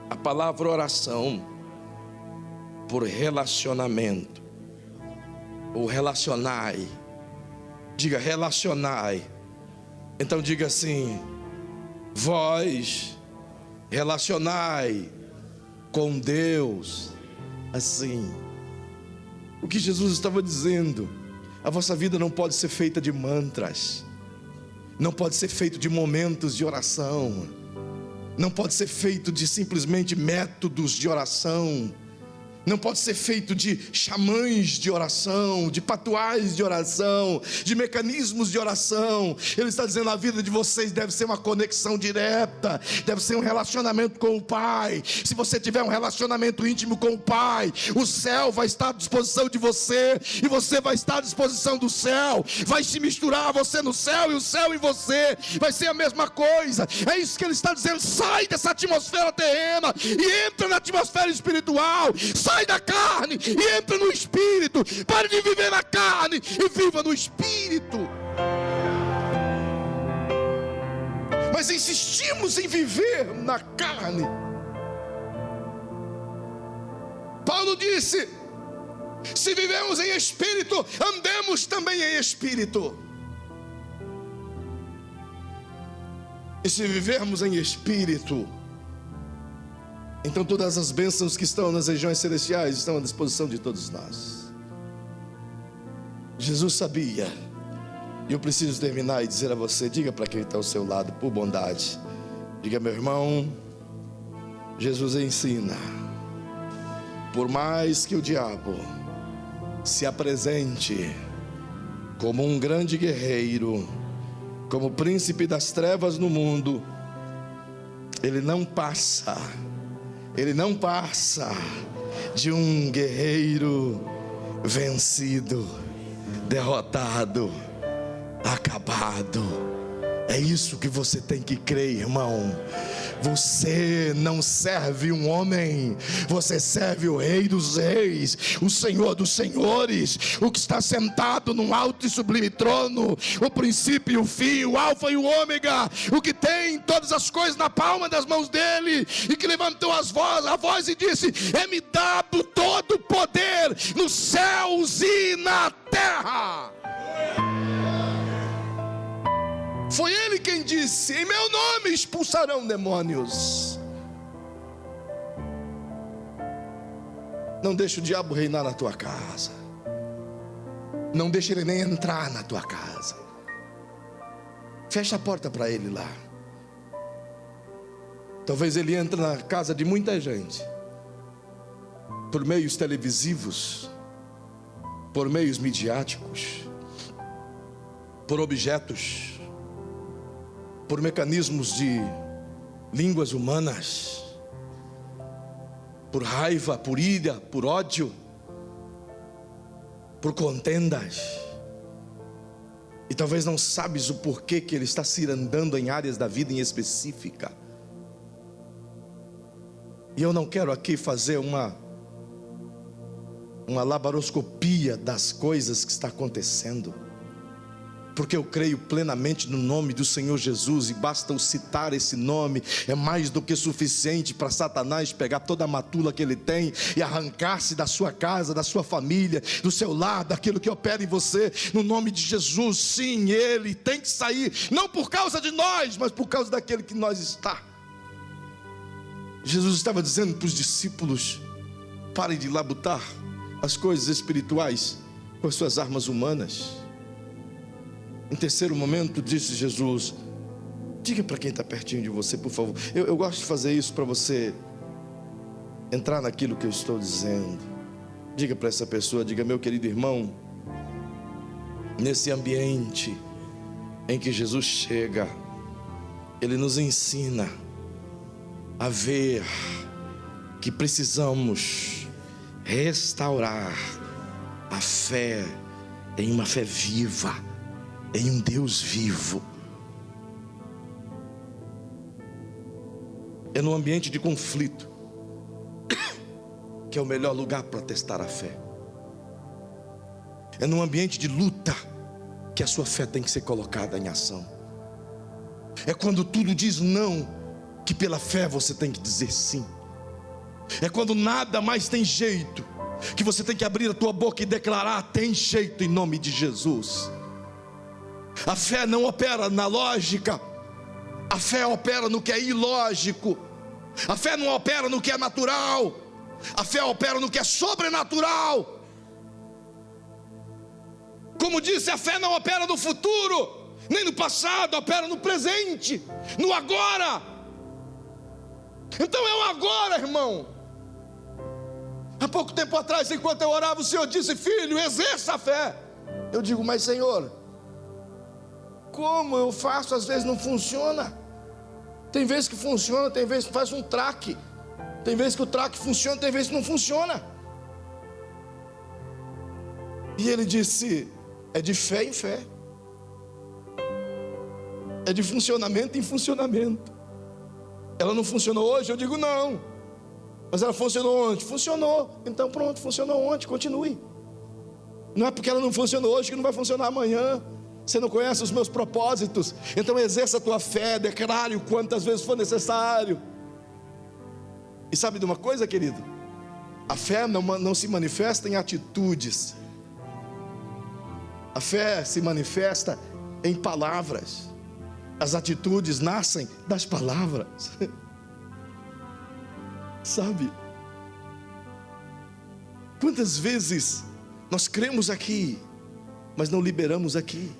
a palavra oração por relacionamento, ou relacionai. Diga relacionai. Então diga assim: vós relacionai com Deus assim. O que Jesus estava dizendo: a vossa vida não pode ser feita de mantras, não pode ser feito de momentos de oração, não pode ser feito de simplesmente métodos de oração, não pode ser feito de xamãs de oração, de patuais de oração, de mecanismos de oração. Ele está dizendo: a vida de vocês deve ser uma conexão direta, deve ser um relacionamento com o Pai. Se você tiver um relacionamento íntimo com o Pai, o céu vai estar à disposição de você, e você vai estar à disposição do céu. Vai se misturar você no céu e o céu em você, vai ser a mesma coisa. É isso que ele está dizendo: sai dessa atmosfera terrena e entra na atmosfera espiritual. Sai da carne e entra no Espírito. Pare de viver na carne e viva no Espírito. Mas insistimos em viver na carne. Paulo disse: se vivemos em Espírito, andemos também em Espírito. E se vivermos em Espírito, então todas as bênçãos que estão nas regiões celestiais estão à disposição de todos nós. Jesus sabia. E eu preciso terminar e dizer a você: diga para quem está ao seu lado, por bondade, diga: meu irmão, Jesus ensina. Por mais que o diabo se apresente como um grande guerreiro, como príncipe das trevas no mundo, ele não passa de um guerreiro vencido, derrotado, acabado. É isso que você tem que crer, irmão. Você não serve um homem, você serve o Rei dos Reis, o Senhor dos Senhores, o que está sentado num alto e sublime trono, o princípio e o fim, o alfa e o ômega, o que tem todas as coisas na palma das mãos dele, e que levantou a voz e disse: é-me dado todo o poder nos céus e na terra. Foi ele quem disse: em meu nome expulsarão demônios. Não deixe o diabo reinar na tua casa. Não deixe ele nem entrar na tua casa. Fecha a porta para ele lá. Talvez ele entre na casa de muita gente, por meios televisivos, por meios midiáticos, por objetos, por mecanismos de línguas humanas, por raiva, por ira, por ódio, por contendas. E talvez não sabes o porquê que ele está cirandando em áreas da vida em específica. E eu não quero aqui fazer uma laparoscopia das coisas que está acontecendo, porque eu creio plenamente no nome do Senhor Jesus, e basta eu citar esse nome, é mais do que suficiente para Satanás pegar toda a matula que ele tem e arrancar-se da sua casa, da sua família, do seu lar, daquilo que opera em você. No nome de Jesus, sim, ele tem que sair, não por causa de nós, mas por causa daquele que nós está. Jesus estava dizendo para os discípulos: parem de labutar as coisas espirituais com as suas armas humanas. Em terceiro momento, disse Jesus: diga para quem está pertinho de você, por favor. Eu gosto de fazer isso para você entrar naquilo que eu estou dizendo. Diga para essa pessoa, diga: meu querido irmão, nesse ambiente em que Jesus chega, ele nos ensina a ver que precisamos restaurar a fé em uma fé viva, em um Deus vivo. É no ambiente de conflito que é o melhor lugar para testar a fé. É no ambiente de luta que a sua fé tem que ser colocada em ação. É quando tudo diz não, que pela fé você tem que dizer sim. É quando nada mais tem jeito, que você tem que abrir a tua boca e declarar: tem jeito, em nome de Jesus. A fé não opera na lógica, a fé opera no que é ilógico. A fé não opera no que é natural, a fé opera no que é sobrenatural. Como disse, a fé não opera no futuro, nem no passado, opera no presente, no agora. Então é o agora, irmão. Há pouco tempo atrás, enquanto eu orava, o Senhor disse: filho, exerça a fé. Eu digo: mas Senhor, como eu faço? Às vezes não funciona. Tem vezes que funciona, tem vezes que faz um traque. Tem vezes que o traque funciona, tem vezes que não funciona. E ele disse: é de fé em fé, é de funcionamento em funcionamento. Ela não funcionou hoje? Eu digo: não. Mas ela funcionou ontem? Funcionou. Então pronto, funcionou ontem, continue. Não é porque ela não funcionou hoje que não vai funcionar amanhã. Você não conhece os meus propósitos. Então exerça a tua fé, declare-o quantas vezes for necessário. E sabe de uma coisa, querido? A fé não se manifesta em atitudes. A fé se manifesta em palavras. As atitudes nascem das palavras. Sabe? Quantas vezes nós cremos aqui, mas não liberamos aqui?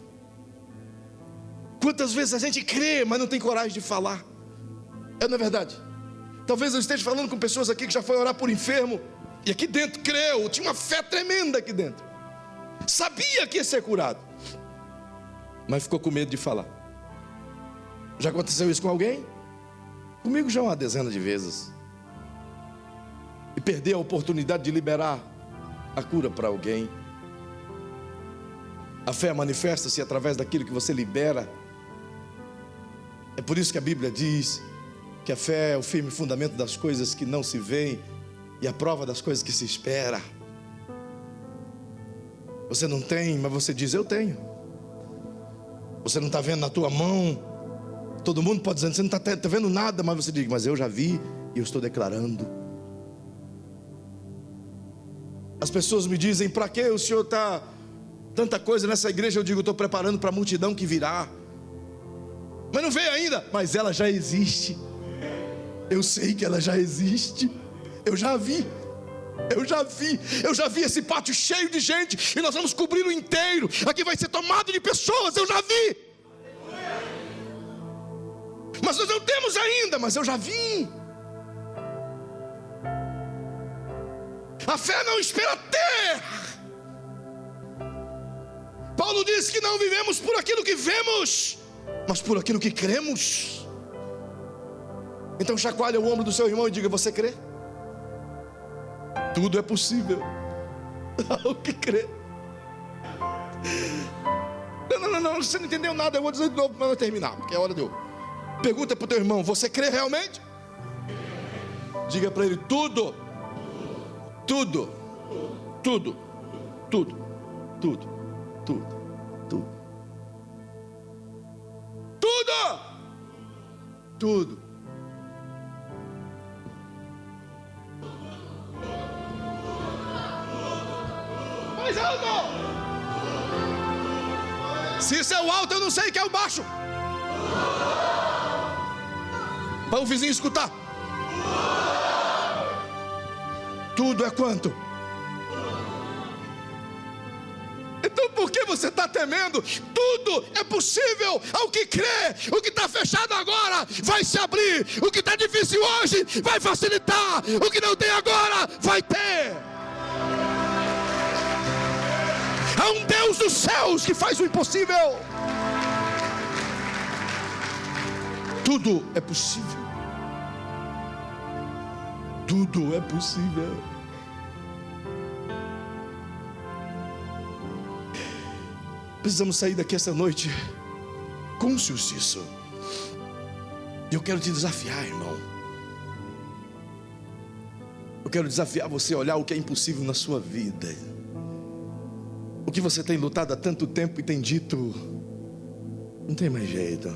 Quantas vezes a gente crê, mas não tem coragem de falar? Não é verdade? Talvez eu esteja falando com pessoas aqui que já foi orar por enfermo, e aqui dentro creu, tinha uma fé tremenda aqui dentro, sabia que ia ser curado, mas ficou com medo de falar. Já aconteceu isso com alguém? Comigo já uma dezena de vezes. E perder a oportunidade de liberar a cura para alguém. A fé manifesta-se através daquilo que você libera. É por isso que a Bíblia diz que a fé é o firme fundamento das coisas que não se veem e a prova das coisas que se espera. Você não tem, mas você diz: eu tenho. Você não está vendo na tua mão. Todo mundo pode dizer: você não está vendo nada, mas você diz: mas eu já vi e eu estou declarando. As pessoas me dizem: para que o senhor está tanta coisa nessa igreja? Eu digo: estou preparando para a multidão que virá. Mas não veio ainda, mas ela já existe. Eu sei que ela já existe. Eu já vi esse pátio cheio de gente, e nós vamos cobri-lo inteiro. Aqui vai ser tomado de pessoas, eu já vi. Mas nós não temos ainda, mas eu já vi. A fé não espera ter. Paulo diz que não vivemos por aquilo que vemos, mas por aquilo que cremos. Então chacoalha o ombro do seu irmão e diga: você crê? Tudo é possível ao que crê. Não, você não entendeu nada. Eu vou dizer de novo para eu terminar, porque é hora de eu. Pergunta para o teu irmão: você crê realmente? Diga para ele: tudo. Tudo. Tudo. Tudo. Tudo. Tudo. Tudo. Tudo. Tudo. Mais alto. Se isso é o alto, eu não sei o que é o baixo. Para o vizinho escutar. Tudo é quanto? Então por que você está temendo? Tudo é possível ao que crê. O que está fechado agora vai se abrir. O que está difícil hoje vai facilitar. O que não tem agora vai ter. Há um Deus dos céus que faz o impossível. Tudo é possível. Tudo é possível. Precisamos sair daqui essa noite cônscios disso. E eu quero te desafiar, irmão. Eu quero desafiar você a olhar o que é impossível na sua vida. O que você tem lutado há tanto tempo e tem dito: não tem mais jeito.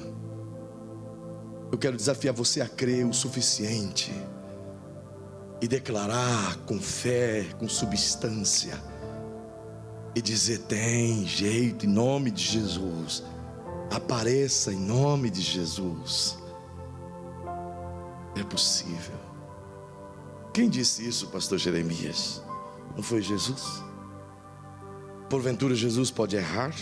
Eu quero desafiar você a crer o suficiente e declarar com fé, com substância, e dizer: tem jeito, em nome de Jesus. Apareça em nome de Jesus. É possível. Quem disse isso, pastor Jeremias? Não foi Jesus? Porventura Jesus pode errar?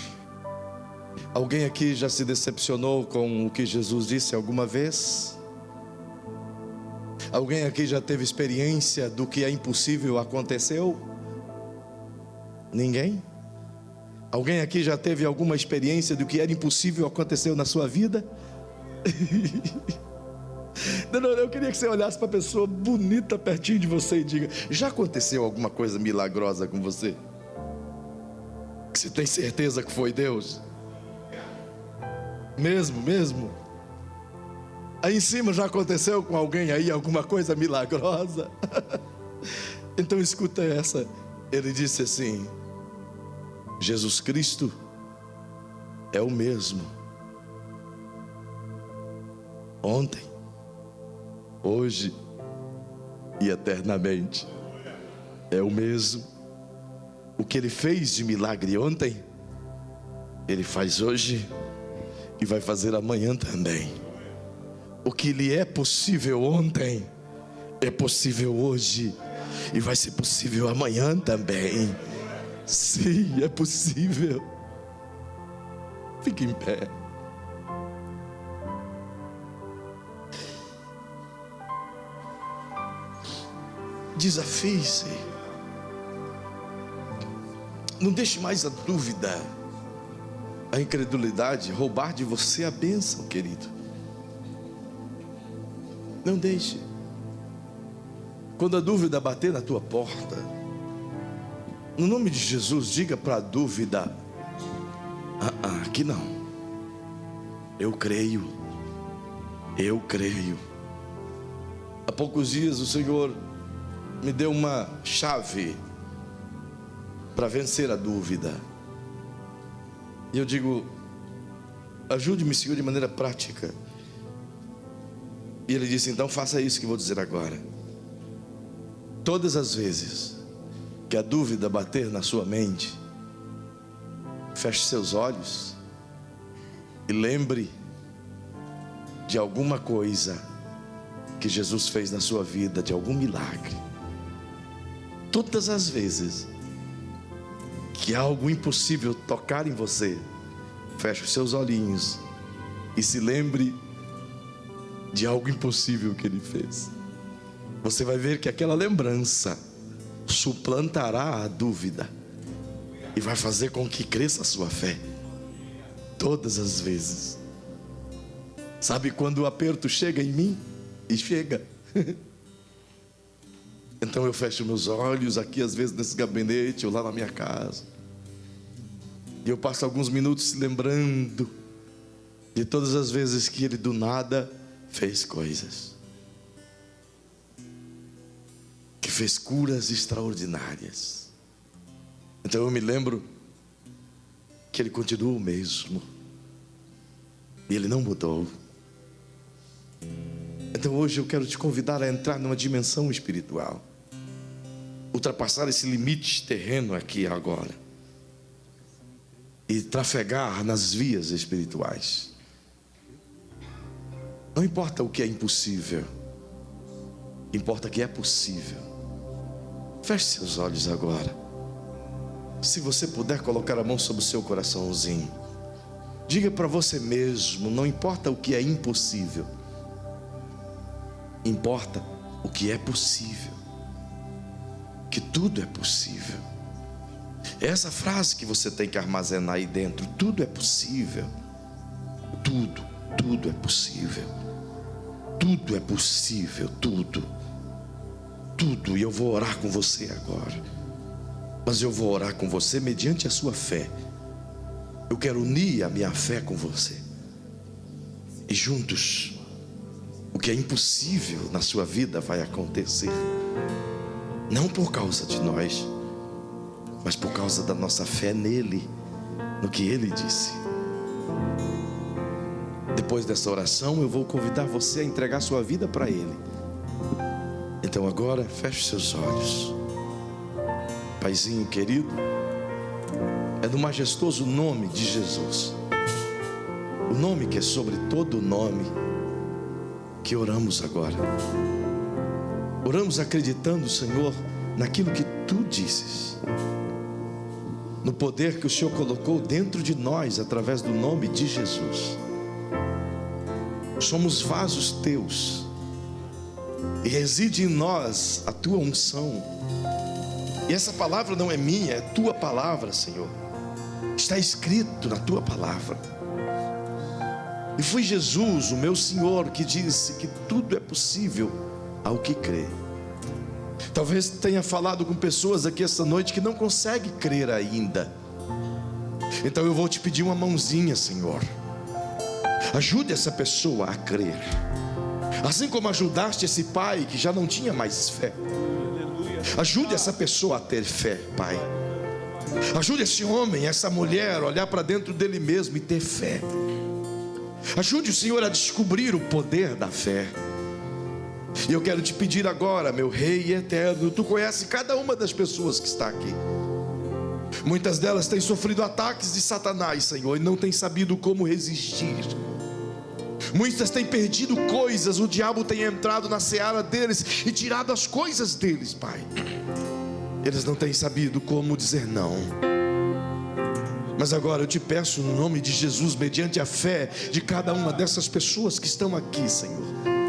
Alguém aqui já se decepcionou com o que Jesus disse alguma vez? Alguém aqui já teve experiência do que é impossível aconteceu? Ninguém? Alguém aqui já teve alguma experiência do que era impossível aconteceu na sua vida? Não, eu queria que você olhasse para a pessoa bonita pertinho de você e diga: já aconteceu alguma coisa milagrosa com você? Que você tem certeza que foi Deus? Mesmo? Aí em cima já aconteceu com alguém aí alguma coisa milagrosa? Então escuta essa. Ele disse assim: Jesus Cristo é o mesmo ontem, hoje e eternamente. É o mesmo. O que Ele fez de milagre ontem, Ele faz hoje e vai fazer amanhã também. O que lhe é possível ontem, é possível hoje e vai ser possível amanhã também. Sim, é possível. Fique em pé. Desafie-se. Não deixe mais a dúvida, a incredulidade roubar de você a bênção, querido. Não deixe. Quando a dúvida bater na tua porta, no nome de Jesus, diga para a dúvida: aqui não. Eu creio. Há poucos dias o Senhor me deu uma chave para vencer a dúvida. E eu digo: ajude-me, Senhor, de maneira prática. E Ele disse: então faça isso que vou dizer agora. Todas as vezes que a dúvida bater na sua mente, feche seus olhos e lembre de alguma coisa que Jesus fez na sua vida, de algum milagre. Todas as vezes que algo impossível tocar em você, feche os seus olhinhos e se lembre de algo impossível que Ele fez. Você vai ver que aquela lembrança suplantará a dúvida e vai fazer com que cresça a sua fé todas as vezes. Sabe quando o aperto chega em mim? E chega. Então eu fecho meus olhos aqui, às vezes nesse gabinete ou lá na minha casa, e eu passo alguns minutos se lembrando de todas as vezes que Ele do nada fez coisas, que fez curas extraordinárias. Então eu me lembro que Ele continua o mesmo e Ele não mudou. Então hoje eu quero te convidar a entrar numa dimensão espiritual, ultrapassar esse limite terreno aqui agora e trafegar nas vias espirituais. Não importa o que é impossível, importa que é possível. Feche seus olhos agora. Se você puder colocar a mão sobre o seu coraçãozinho, diga para você mesmo: não importa o que é impossível, importa o que é possível. Que tudo é possível. É essa frase que você tem que armazenar aí dentro. Tudo é possível. Tudo é possível. Tudo é possível, tudo. E eu vou orar com você agora. Mas eu vou orar com você mediante a sua fé. Eu quero unir a minha fé com você. E juntos, o que é impossível na sua vida vai acontecer. Não por causa de nós, mas por causa da nossa fé nele, no que Ele disse. Depois dessa oração, eu vou convidar você a entregar sua vida para Ele. Então agora, feche seus olhos. Paizinho querido, é no majestoso nome de Jesus nome que é sobre todo nome, que oramos agora. Oramos acreditando, Senhor, naquilo que Tu dizes, no poder que o Senhor colocou dentro de nós através do nome de Jesus. Somos vasos Teus e reside em nós a Tua unção. E essa palavra não é minha, é Tua palavra, Senhor. Está escrito na Tua palavra. E foi Jesus, o meu Senhor, que disse que tudo é possível ao que crê. Talvez tenha falado com pessoas aqui esta noite que não conseguem crer ainda. Então eu vou te pedir uma mãozinha, Senhor. Ajude essa pessoa a crer, assim como ajudaste esse pai que já não tinha mais fé. Ajude essa pessoa a ter fé, Pai. Ajude esse homem, essa mulher a olhar para dentro dele mesmo e ter fé. Ajude o Senhor a descobrir o poder da fé. E eu quero te pedir agora, meu Rei eterno, Tu conheces cada uma das pessoas que está aqui. Muitas delas têm sofrido ataques de Satanás, Senhor, e não têm sabido como resistir. Muitas têm perdido coisas, o diabo tem entrado na seara deles e tirado as coisas deles, Pai. Eles não têm sabido como dizer não. Mas agora eu te peço no nome de Jesus, mediante a fé de cada uma dessas pessoas que estão aqui, Senhor.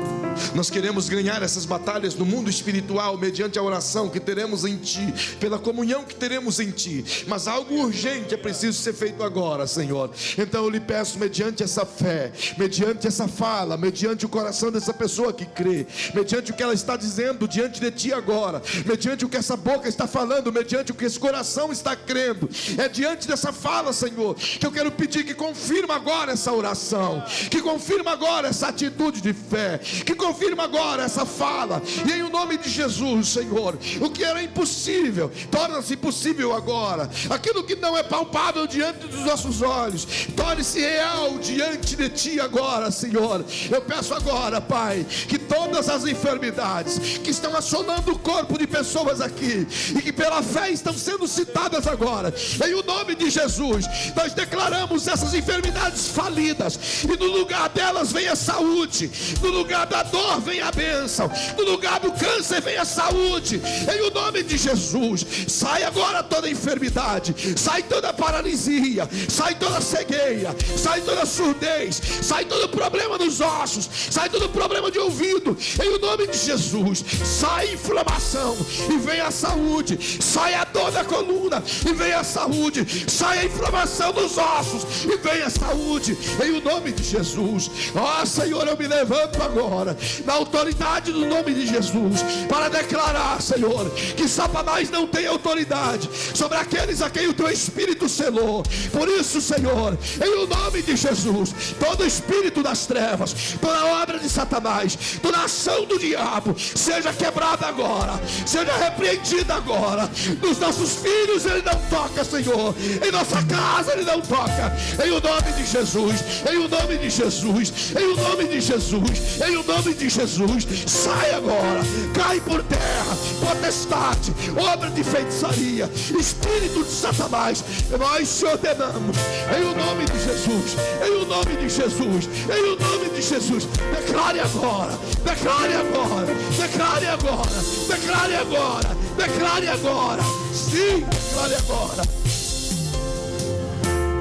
Nós queremos ganhar essas batalhas no mundo espiritual, mediante a oração que teremos em Ti, pela comunhão que teremos em Ti. Mas algo urgente é preciso ser feito agora, Senhor. Então eu lhe peço, mediante essa fé, mediante essa fala, mediante o coração dessa pessoa que crê, mediante o que ela está dizendo diante de Ti agora, mediante o que essa boca está falando, mediante o que esse coração está crendo, é diante dessa fala, Senhor, que eu quero pedir que confirma agora essa oração, que confirma agora essa atitude de fé, que confirma agora essa fala, e em o nome de Jesus, Senhor, o que era impossível torna-se possível agora. Aquilo que não é palpável diante dos nossos olhos torne-se real diante de Ti agora, Senhor. Eu peço agora, Pai, que todas as enfermidades que estão assolando o corpo de pessoas aqui e que pela fé estão sendo citadas agora, em o nome de Jesus, nós declaramos essas enfermidades falidas, e no lugar delas vem a saúde, no lugar da dor vem a bênção, no lugar do câncer vem a saúde, em o nome de Jesus. Sai agora toda enfermidade, sai toda paralisia, sai toda cegueira, sai toda surdez, sai todo problema nos ossos, sai todo problema de ouvido, em o nome de Jesus. Sai inflamação e vem a saúde, sai a dor da coluna e vem a saúde, sai a inflamação dos ossos e vem a saúde, em o nome de Jesus. Ó Senhor, eu me levanto agora na autoridade do nome de Jesus para declarar, Senhor, que Satanás não tem autoridade sobre aqueles a quem o Teu Espírito selou. Por isso, Senhor, em o nome de Jesus, todo espírito das trevas, toda obra de Satanás, toda ação do diabo, seja quebrada agora, seja repreendida agora. Nos nossos filhos Ele não toca, Senhor, em nossa casa Ele não toca, em o nome de Jesus, em o nome de Jesus, em o nome de Jesus, em o nome de Jesus. Sai agora, cai por terra, potestade, obra de feitiçaria, espírito de Satanás, nós te ordenamos, em o nome de Jesus, em o nome de Jesus, em o nome de Jesus. Declare agora, declare agora, declare agora, declare agora, declare agora, sim, declare agora.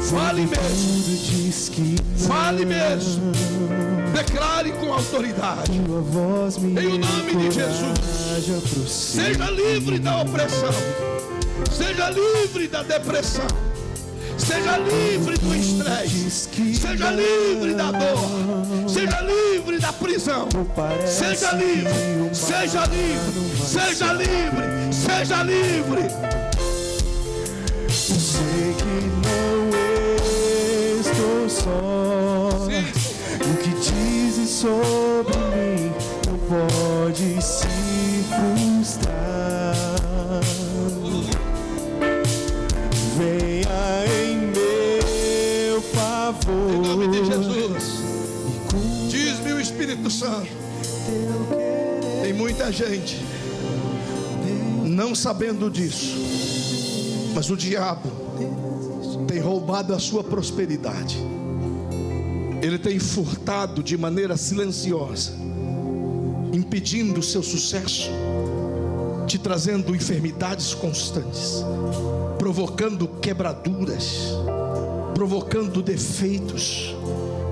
Fale mesmo, fale mesmo, declare com autoridade, em o nome de Jesus. Seja livre da opressão, seja livre da depressão, seja livre do estresse, seja livre da dor, seja livre da prisão, seja livre, seja livre, seja livre, seja livre. Eu sei que não estou só. O que dizes sobre mim não pode se frustrar. Venha em meu favor. Em nome de Jesus. Diz-me o Espírito Santo. Tem muita gente não sabendo disso, mas o diabo tem roubado a sua prosperidade. ele tem furtado de maneira silenciosa, impedindo o seu sucesso, te trazendo enfermidades constantes, provocando quebraduras, provocando defeitos,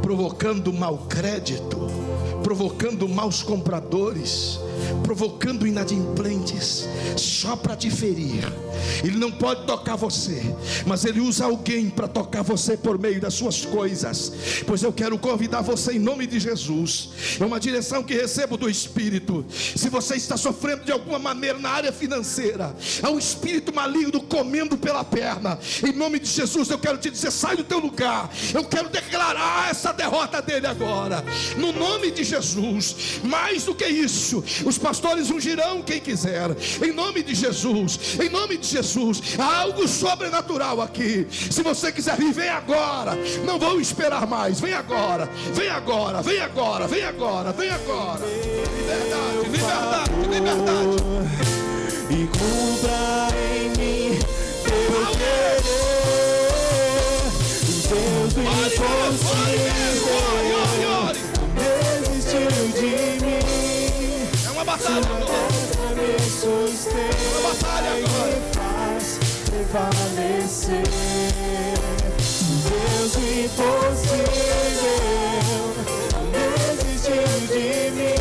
provocando mau crédito, provocando maus compradores, provocando inadimplentes, só para te ferir. Ele não pode tocar você, mas ele usa alguém para tocar você por meio das suas coisas. Pois eu quero convidar você em nome de Jesus. É uma direção que recebo do Espírito. Se você está sofrendo de alguma maneira na área financeira, há um espírito maligno comendo pela perna, em nome de Jesus eu quero te dizer: sai do teu lugar. Eu quero declarar essa derrota dele agora, no nome de Jesus. Mais do que isso, os pastores ungirão quem quiser, em nome de Jesus, em nome de Jesus. Há algo sobrenatural aqui. Se você quiser vir, vem agora. Não vou esperar mais. Vem agora, vem agora, vem agora, vem agora, vem agora. Liberdade, liberdade, liberdade. E cumpra em mim teu querer. Deus do impossível desistiu de mim. É uma batalha agora. É uma batalha agora. Prevalecer. Deus do impossível desistiu de mim.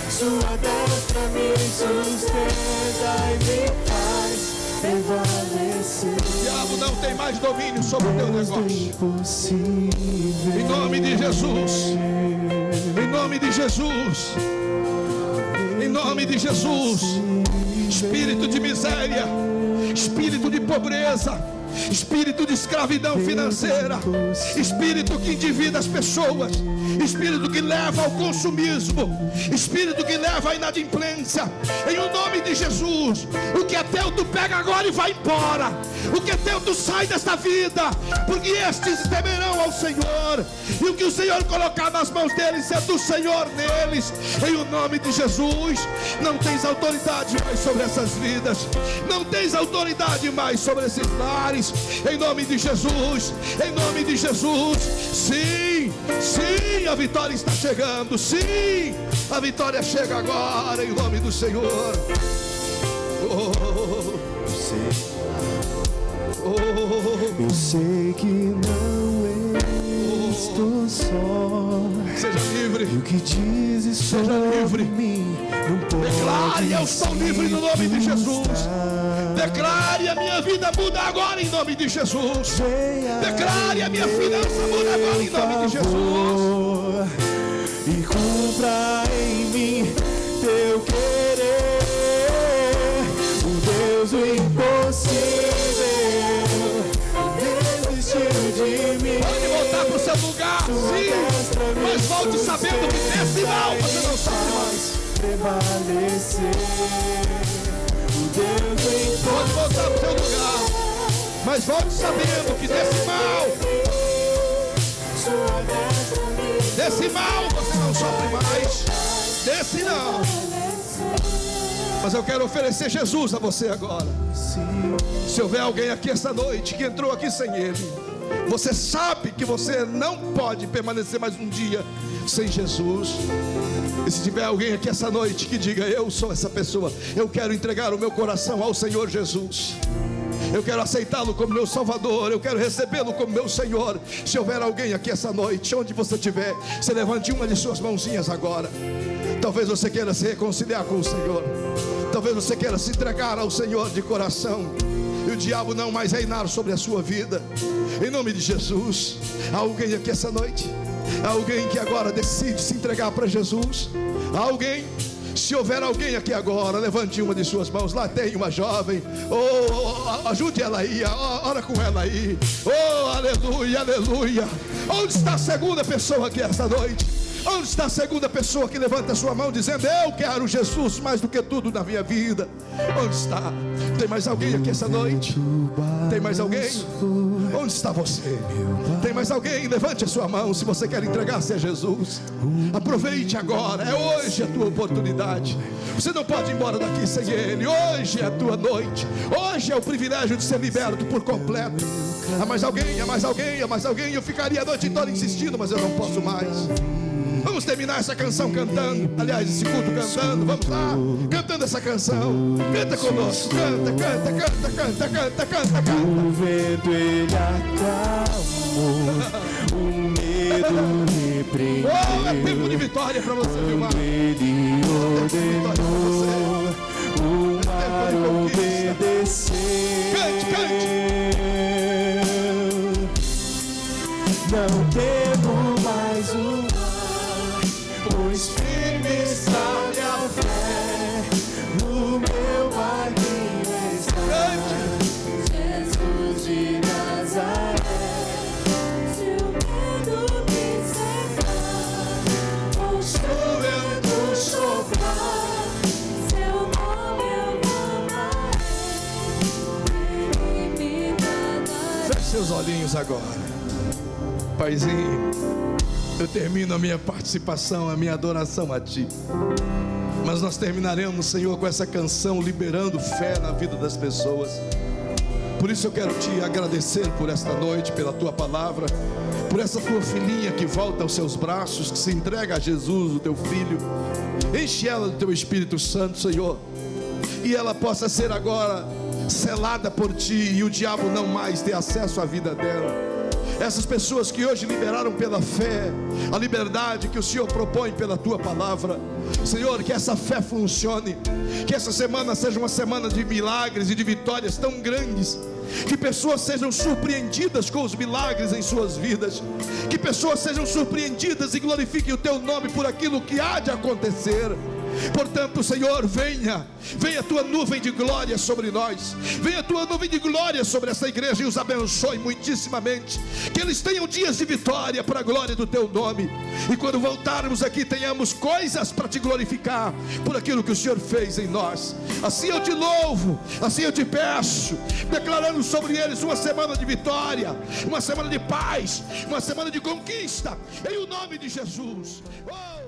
Sua destra me sustenta e me faz prevalecer. O diabo não tem mais domínio sobre o teu negócio. Em nome de Jesus. Em nome de Jesus. Em nome de Jesus. Espírito de miséria, espírito de pobreza, espírito de escravidão financeira, espírito que endivida as pessoas, espírito que leva ao consumismo, espírito que leva à inadimplência, em o nome de Jesus. O que é teu tu pega agora e vai embora. O que é teu tu sai desta vida, porque estes temerão ao Senhor, e o que o Senhor colocar nas mãos deles é do Senhor neles, em o nome de Jesus. Não tens autoridade mais sobre essas vidas, não tens autoridade mais sobre esses lares, em nome de Jesus, em nome de Jesus. Sim, sim, a vitória está chegando. Sim, a vitória chega agora, em nome do Senhor. Eu sei que não estou só. Seja livre. E o que dizes sobre livre. mim não pode. Declare: eu estou livre no nome de Jesus. Declare: a minha vida muda agora em nome de Jesus. Declare: a minha finança muda agora em nome de Jesus. E cumpra em mim teu querer. O Deus do impossível desistiu de mim. Pode voltar para o seu lugar, sim, mas volte sabendo que desse mal você não sabe mais. Prevalecer. O Deus do impossível. Pode voltar para o seu lugar, mas volte sabendo que desse mal você não sofre mais. Desse não. Mas eu quero oferecer Jesus a você agora. Se houver alguém aqui esta noite que entrou aqui sem Ele, você sabe que você não pode permanecer mais um dia sem Jesus. E se tiver alguém aqui essa noite que diga: eu sou essa pessoa, eu quero entregar o meu coração ao Senhor Jesus, eu quero aceitá-lo como meu Salvador, eu quero recebê-lo como meu Senhor. Se houver alguém aqui essa noite, onde você estiver, você levante uma de suas mãozinhas agora. Talvez você queira se reconciliar com o Senhor, talvez você queira se entregar ao Senhor de coração, e o diabo não mais reinar sobre a sua vida. Em nome de Jesus. Há alguém aqui essa noite? Há alguém que agora decide se entregar para Jesus? Há alguém? Se houver alguém aqui agora, levante uma de suas mãos. Lá tem uma jovem. Ajude ela aí, ora com ela aí. Oh, aleluia, aleluia. Onde está a segunda pessoa aqui esta noite? Onde está a segunda pessoa que levanta a sua mão dizendo: eu quero Jesus mais do que tudo na minha vida? Onde está? Tem mais alguém aqui essa noite? Tem mais alguém? Onde está você? Tem mais alguém? Levante a sua mão se você quer entregar-se a Jesus. Aproveite agora, é hoje a tua oportunidade. Você não pode ir embora daqui sem Ele. Hoje é a tua noite. Hoje é o privilégio de ser liberto por completo. Há mais alguém, há mais alguém, há mais alguém. Eu ficaria a noite toda insistindo, mas eu não posso mais. Vamos terminar essa canção cantando. Aliás, esse culto cantando. Vamos lá, cantando essa canção. Canta conosco, canta, canta, canta, canta, canta, canta, canta. O vento ele acalmou, o medo repreendeu. Oh, é tempo de vitória para você, viu, Mar? Ele ordenou, o mar obedeceu. Cante, cante. Não temo mais o mar, pois firme está minha fé. No meu barquinho está Jesus de Nazaré. Se o medo me cercar, ou o vento soprar, seu nome eu clamarei, ele me guardará. Feche seus olhinhos agora. Paizinho, eu termino a minha participação, a minha adoração a Ti. Mas nós terminaremos, Senhor, com essa canção liberando fé na vida das pessoas. Por isso eu quero Te agradecer por esta noite, pela Tua palavra, por essa Tua filhinha que volta aos Seus braços, que se entrega a Jesus, o Teu Filho. Enche ela do Teu Espírito Santo, Senhor, e ela possa ser agora selada por Ti, e o diabo não mais ter acesso à vida dela. Essas pessoas que hoje liberaram pela fé a liberdade que o Senhor propõe pela Tua palavra, Senhor, que essa fé funcione, que essa semana seja uma semana de milagres e de vitórias tão grandes, que pessoas sejam surpreendidas com os milagres em suas vidas, que pessoas sejam surpreendidas e glorifiquem o Teu nome por aquilo que há de acontecer. Portanto, Senhor, venha a Tua nuvem de glória sobre nós, venha a Tua nuvem de glória sobre essa igreja e os abençoe muitíssimamente, que eles tenham dias de vitória para a glória do Teu nome, e quando voltarmos aqui tenhamos coisas para Te glorificar por aquilo que o Senhor fez em nós. Assim eu Te louvo, assim eu Te peço, declarando sobre eles uma semana de vitória, uma semana de paz, uma semana de conquista, em o nome de Jesus. Oh!